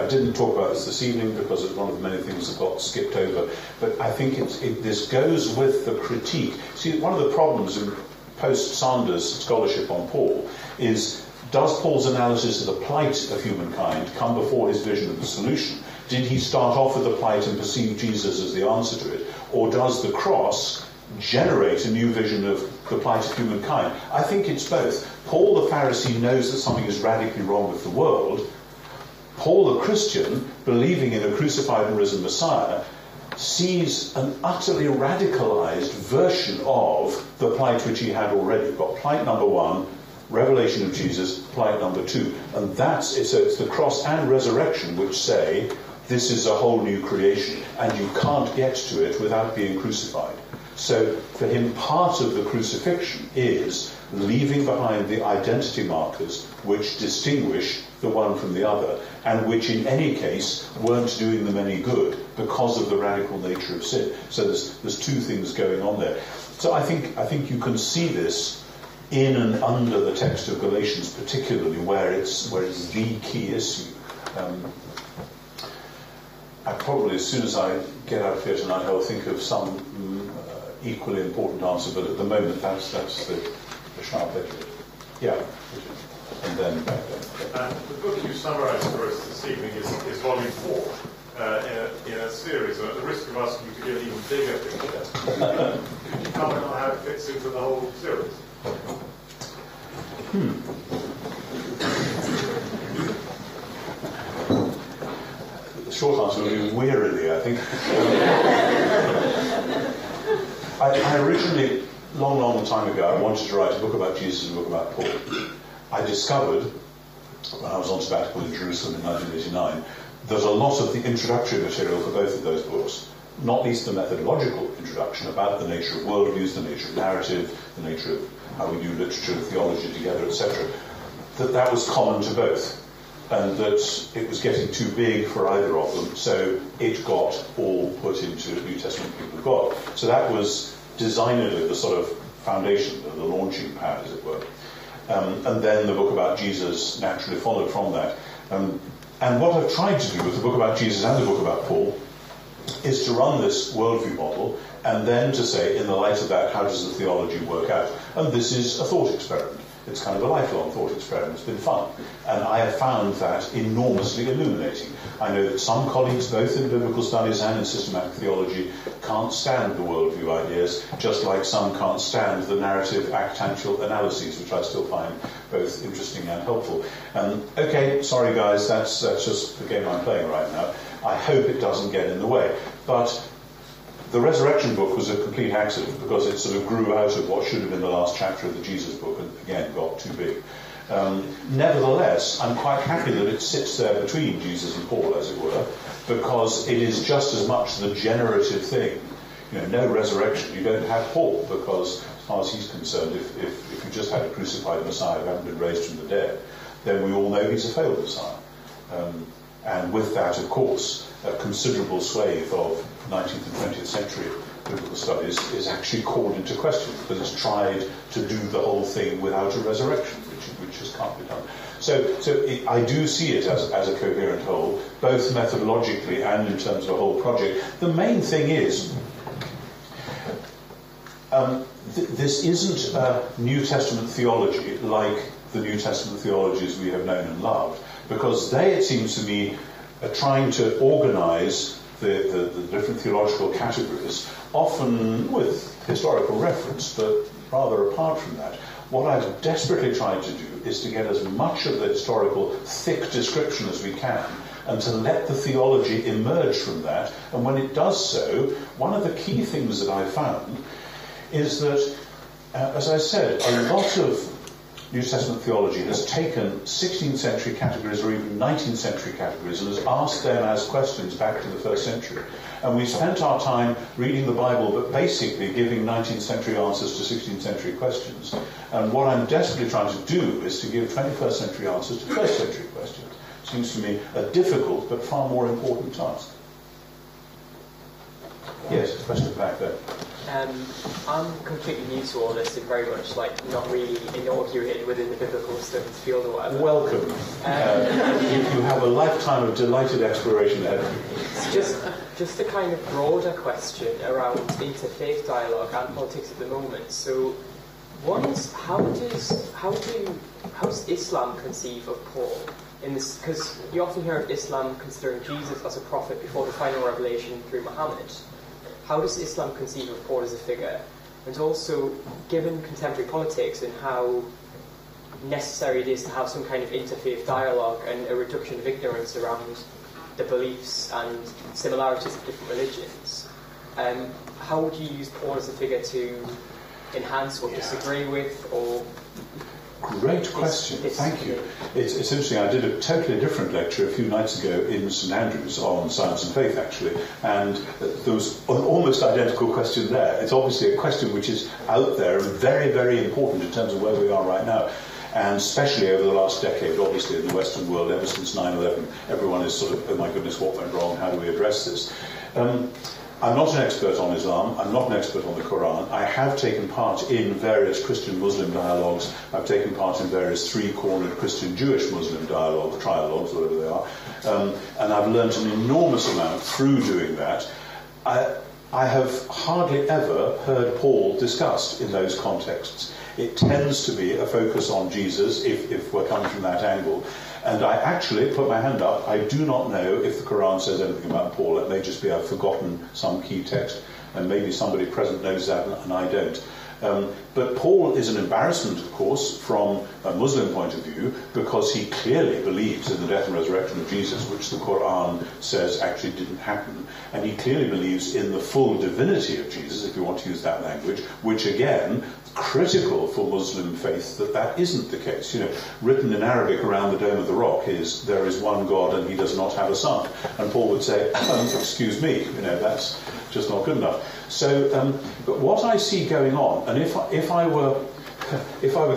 didn't talk about this evening because it's one of the many things that got skipped over, but I think this goes with the critique. See, one of the problems in post-Sanders scholarship on Paul is, does Paul's analysis of the plight of humankind come before his vision of the solution? Did he start off with the plight and perceive Jesus as the answer to it? Or does the cross generate a new vision of the plight of humankind? I think it's both. Paul the Pharisee knows that something is radically wrong with the world. Paul the Christian, believing in a crucified and risen Messiah, sees an utterly radicalized version of the plight which he had already. We've got plight number 1, revelation of Jesus, plight number 2. And it's the cross and resurrection which say this is a whole new creation and you can't get to it without being crucified. So for him, part of the crucifixion is leaving behind the identity markers which distinguish the one from the other, and which in any case weren't doing them any good because of the radical nature of sin. So there's two things going on there. So I think you can see this in and under the text of Galatians, particularly where it's the key issue. I probably, as soon as I get out of here tonight, I'll think of some equally important answer, but at the moment that's the sharp edge of it. Yeah. And then back then. The book you summarised for us this evening is volume 4 in a series. At the risk of asking you to give an even bigger picture, could you comment on how it fits into the whole series? The short answer would be wearily, I think. I originally, long time ago, I wanted to write a book about Jesus and a book about Paul. I discovered, when I was on sabbatical in Jerusalem in 1989, there's a lot of the introductory material for both of those books, not least the methodological introduction about the nature of worldviews, the nature of narrative, the nature of how we do literature and theology together, etc., that was common to both, and that it was getting too big for either of them, so it got all put into New Testament People of God. So that was designedly the sort of foundation, the launching pad, as it were. And then the book about Jesus naturally followed from that. And what I've tried to do with the book about Jesus and the book about Paul is to run this worldview model and then to say, in the light of that, how does the theology work out? And this is a thought experiment. It's kind of a lifelong thought experiment. It's been fun. And I have found that enormously illuminating. I know that some colleagues, both in biblical studies and in systematic theology, can't stand the worldview ideas, just like some can't stand the narrative actantial analyses, which I still find both interesting and helpful. Okay, sorry guys, that's just the game I'm playing right now. I hope it doesn't get in the way. But the resurrection book was a complete accident because it sort of grew out of what should have been the last chapter of the Jesus book and again got too big. Nevertheless, I'm quite happy that it sits there between Jesus and Paul, as it were, because it is just as much the generative thing. no resurrection, you don't have Paul, because as far as he's concerned, if you just had a crucified Messiah who hadn't been raised from the dead, then we all know he's a failed Messiah. And with that, of course, a considerable swathe of 19th and 20th century biblical studies is actually called into question, because it's tried to do the whole thing without a resurrection, which just can't be done. So I do see it as a coherent whole, both methodologically and in terms of a whole project. The main thing is, this isn't a New Testament theology like the New Testament theologies we have known and loved, because they, it seems to me, are trying to organise the different theological categories, often with historical reference, but rather apart from that. What I've desperately tried to do is to get as much of the historical thick description as we can, and to let the theology emerge from that. And when it does so, one of the key things that I found is that, as I said, a lot of New Testament theology has taken 16th century categories or even 19th century categories and has asked them as questions back to the first century. And we spent our time reading the Bible, but basically giving 19th century answers to 16th century questions. And what I'm desperately trying to do is to give 21st century answers to first century questions. Seems to me a difficult but far more important task. Yes, a question back there. I'm completely new to all this and very much not really inaugurated within the biblical studies field or whatever. Welcome. You have a lifetime of delighted exploration ahead of you. Just a kind of broader question around interfaith dialogue and politics at the moment. So, one is how does Islam conceive of Paul in this? Because you often hear of Islam considering Jesus as a prophet before the final revelation through Muhammad. How does Islam conceive of Paul as a figure? And also, given contemporary politics and how necessary it is to have some kind of interfaith dialogue and a reduction of ignorance around the beliefs and similarities of different religions, how would you use Paul as a figure to enhance or disagree with, or... Great question, thank you. It's interesting, I did a totally different lecture a few nights ago in St Andrews on science and faith, actually, and there was an almost identical question there. It's obviously a question which is out there and very, very important in terms of where we are right now, and especially over the last decade, obviously, in the Western world, ever since 9/11, everyone is sort of, oh my goodness, what went wrong, how do we address this? I'm not an expert on Islam, I'm not an expert on the Quran. I have taken part in various Christian-Muslim dialogues. I've taken part in various three-cornered Christian-Jewish-Muslim dialogues, trialogues, whatever they are. And I've learned an enormous amount through doing that. I have hardly ever heard Paul discussed in those contexts. It tends to be a focus on Jesus, if we're coming from that angle. And I actually put my hand up. I do not know if the Quran says anything about Paul. It may just be I've forgotten some key text, and maybe somebody present knows that and I don't. But Paul is an embarrassment, of course, from a Muslim point of view, because he clearly believes in the death and resurrection of Jesus, which the Quran says actually didn't happen. And he clearly believes in the full divinity of Jesus, if you want to use that language, which again, critical for Muslim faith that isn't the case. Written in Arabic around the Dome of the Rock is, there is one God and he does not have a son. And Paul would say, excuse me, that's just not good enough. So, but what I see going on, and if I were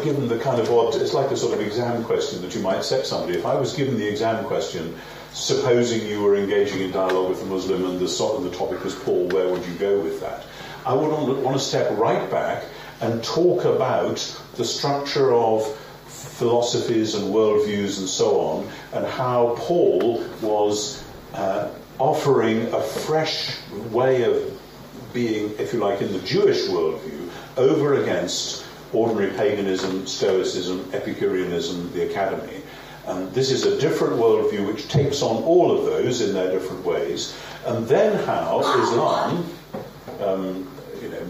given the kind of odd, it's like a sort of exam question that you might set somebody. If I was given the exam question, supposing you were engaging in dialogue with a Muslim and the topic was Paul, where would you go with that? I would want to step right back and talk about the structure of philosophies and worldviews and so on, and how Paul was offering a fresh way of being, if you like, in the Jewish worldview, over against ordinary paganism, Stoicism, Epicureanism, the Academy. And this is a different worldview which takes on all of those in their different ways. And then how Islam,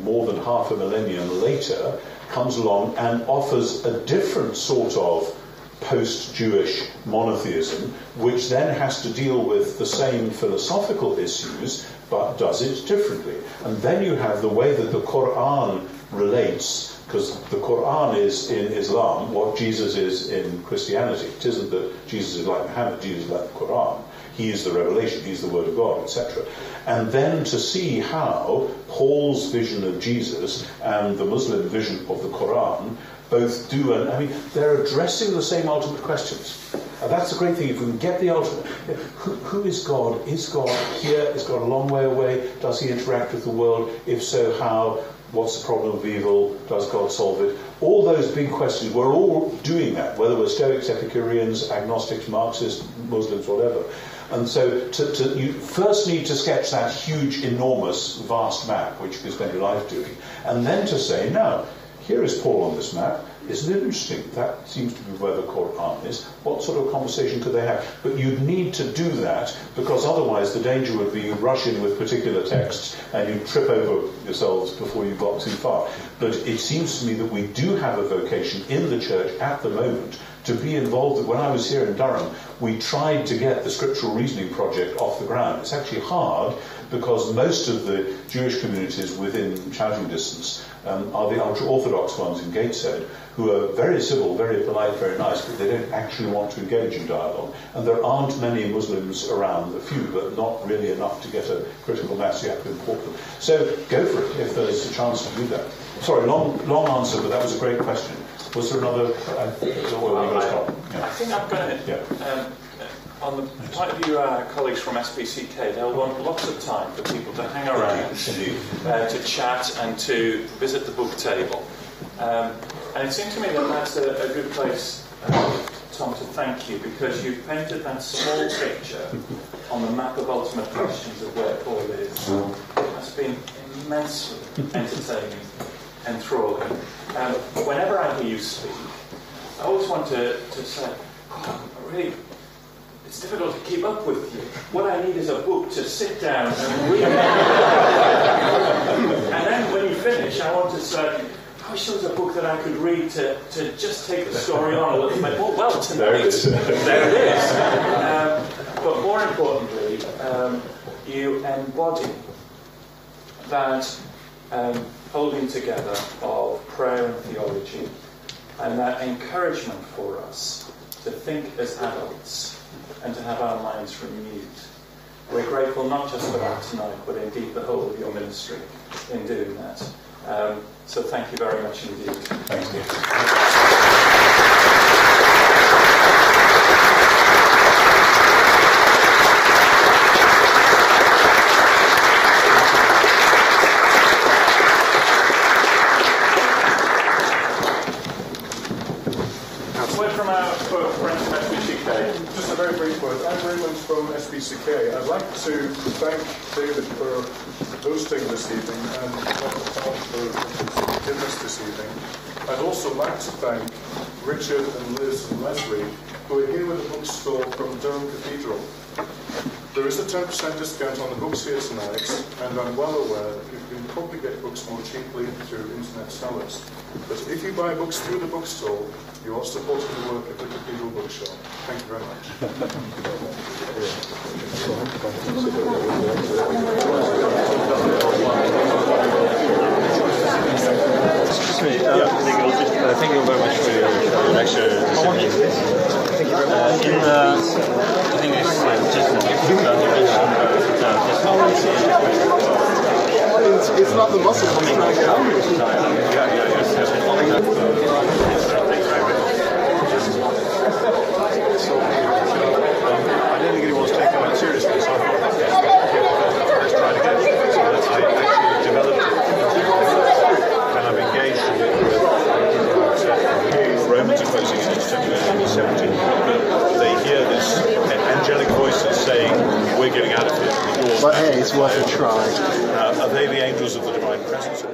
more than half a millennium later, comes along and offers a different sort of post-Jewish monotheism, which then has to deal with the same philosophical issues, but does it differently. And then you have the way that the Quran relates, because the Quran is in Islam what Jesus is in Christianity. It isn't that Jesus is like Muhammad, Jesus is like the Quran. he is the revelation, he is the Word of God, etc. And then to see how Paul's vision of Jesus and the Muslim vision of the Quran both do, and I mean, they're addressing the same ultimate questions. And that's the great thing, if we can get the ultimate, who is God? Is God here? Is God a long way away? Does he interact with the world? If so, how? What's the problem of evil? Does God solve it? All those big questions, we're all doing that, whether we're Stoics, Epicureans, agnostics, Marxists, Muslims, whatever. And so you first need to sketch that huge, enormous, vast map, which you can spend your life doing, and then to say, now, here is Paul on this map. Isn't it interesting? That seems to be where the Quran is. What sort of conversation could they have? But you'd need to do that, because otherwise the danger would be you rush in with particular texts and you trip over yourselves before you got too far. But it seems to me that we do have a vocation in the church at the moment to be involved. When I was here in Durham, we tried to get the Scriptural Reasoning Project off the ground. It's actually hard, because most of the Jewish communities within shouting distance are the ultra-Orthodox ones in Gateshead, who are very civil, very polite, very nice, but they don't actually want to engage in dialogue. And there aren't many Muslims around, a few, but not really enough to get a critical mass. You have to import them. So go for it if there's a chance to do that. Sorry, long answer, but that was a great question. Was there another? I think I'm going to... on the point of view of our colleagues from SPCK, they'll want lots of time for people to hang around, to chat and to visit the book table. And it seemed to me that that's a good place, Tom, to thank you, because you've painted that small picture on the map of ultimate questions of where Paul is. That's been immensely entertaining, enthralling. Whenever I hear you speak, I always want to say, really, it's difficult to keep up with you. What I need is a book to sit down and read. And then when you finish, I want to say, I wish there was a book that I could read to just take the story on a little bit more. Well, tonight, there it is. But more importantly, you embody that holding together of prayer and theology, and that encouragement for us to think as adults and to have our minds renewed. We're grateful not just for that tonight, but indeed the whole of your ministry in doing that. So thank you very much indeed. Thanks, Nick. Just a very brief word. I'm Raymond from SPCK. I'd like to thank David for hosting this evening and Dr. Tom for giving us this evening. I'd also like to thank Richard and Liz and Leslie, who are here with a bookstore from Durham Cathedral. There is a 10% discount on the books here tonight, and I'm well aware that you can probably get books more cheaply through internet sellers. But if you buy books through the bookstore, you are supporting the work of the Cathedral Bookshop. Thank you very much. Excuse me, thank you very much for your lecture this evening. I think it's It's not the muscle coming out. I didn't think anyone was taking that seriously, so I thought, let's try it again. So I actually developed it, and I've engaged with Romans in 16, 17. They hear this angelic voices saying, we're getting out of here. But hey, it's worth a try. Are they the angels of the divine presence?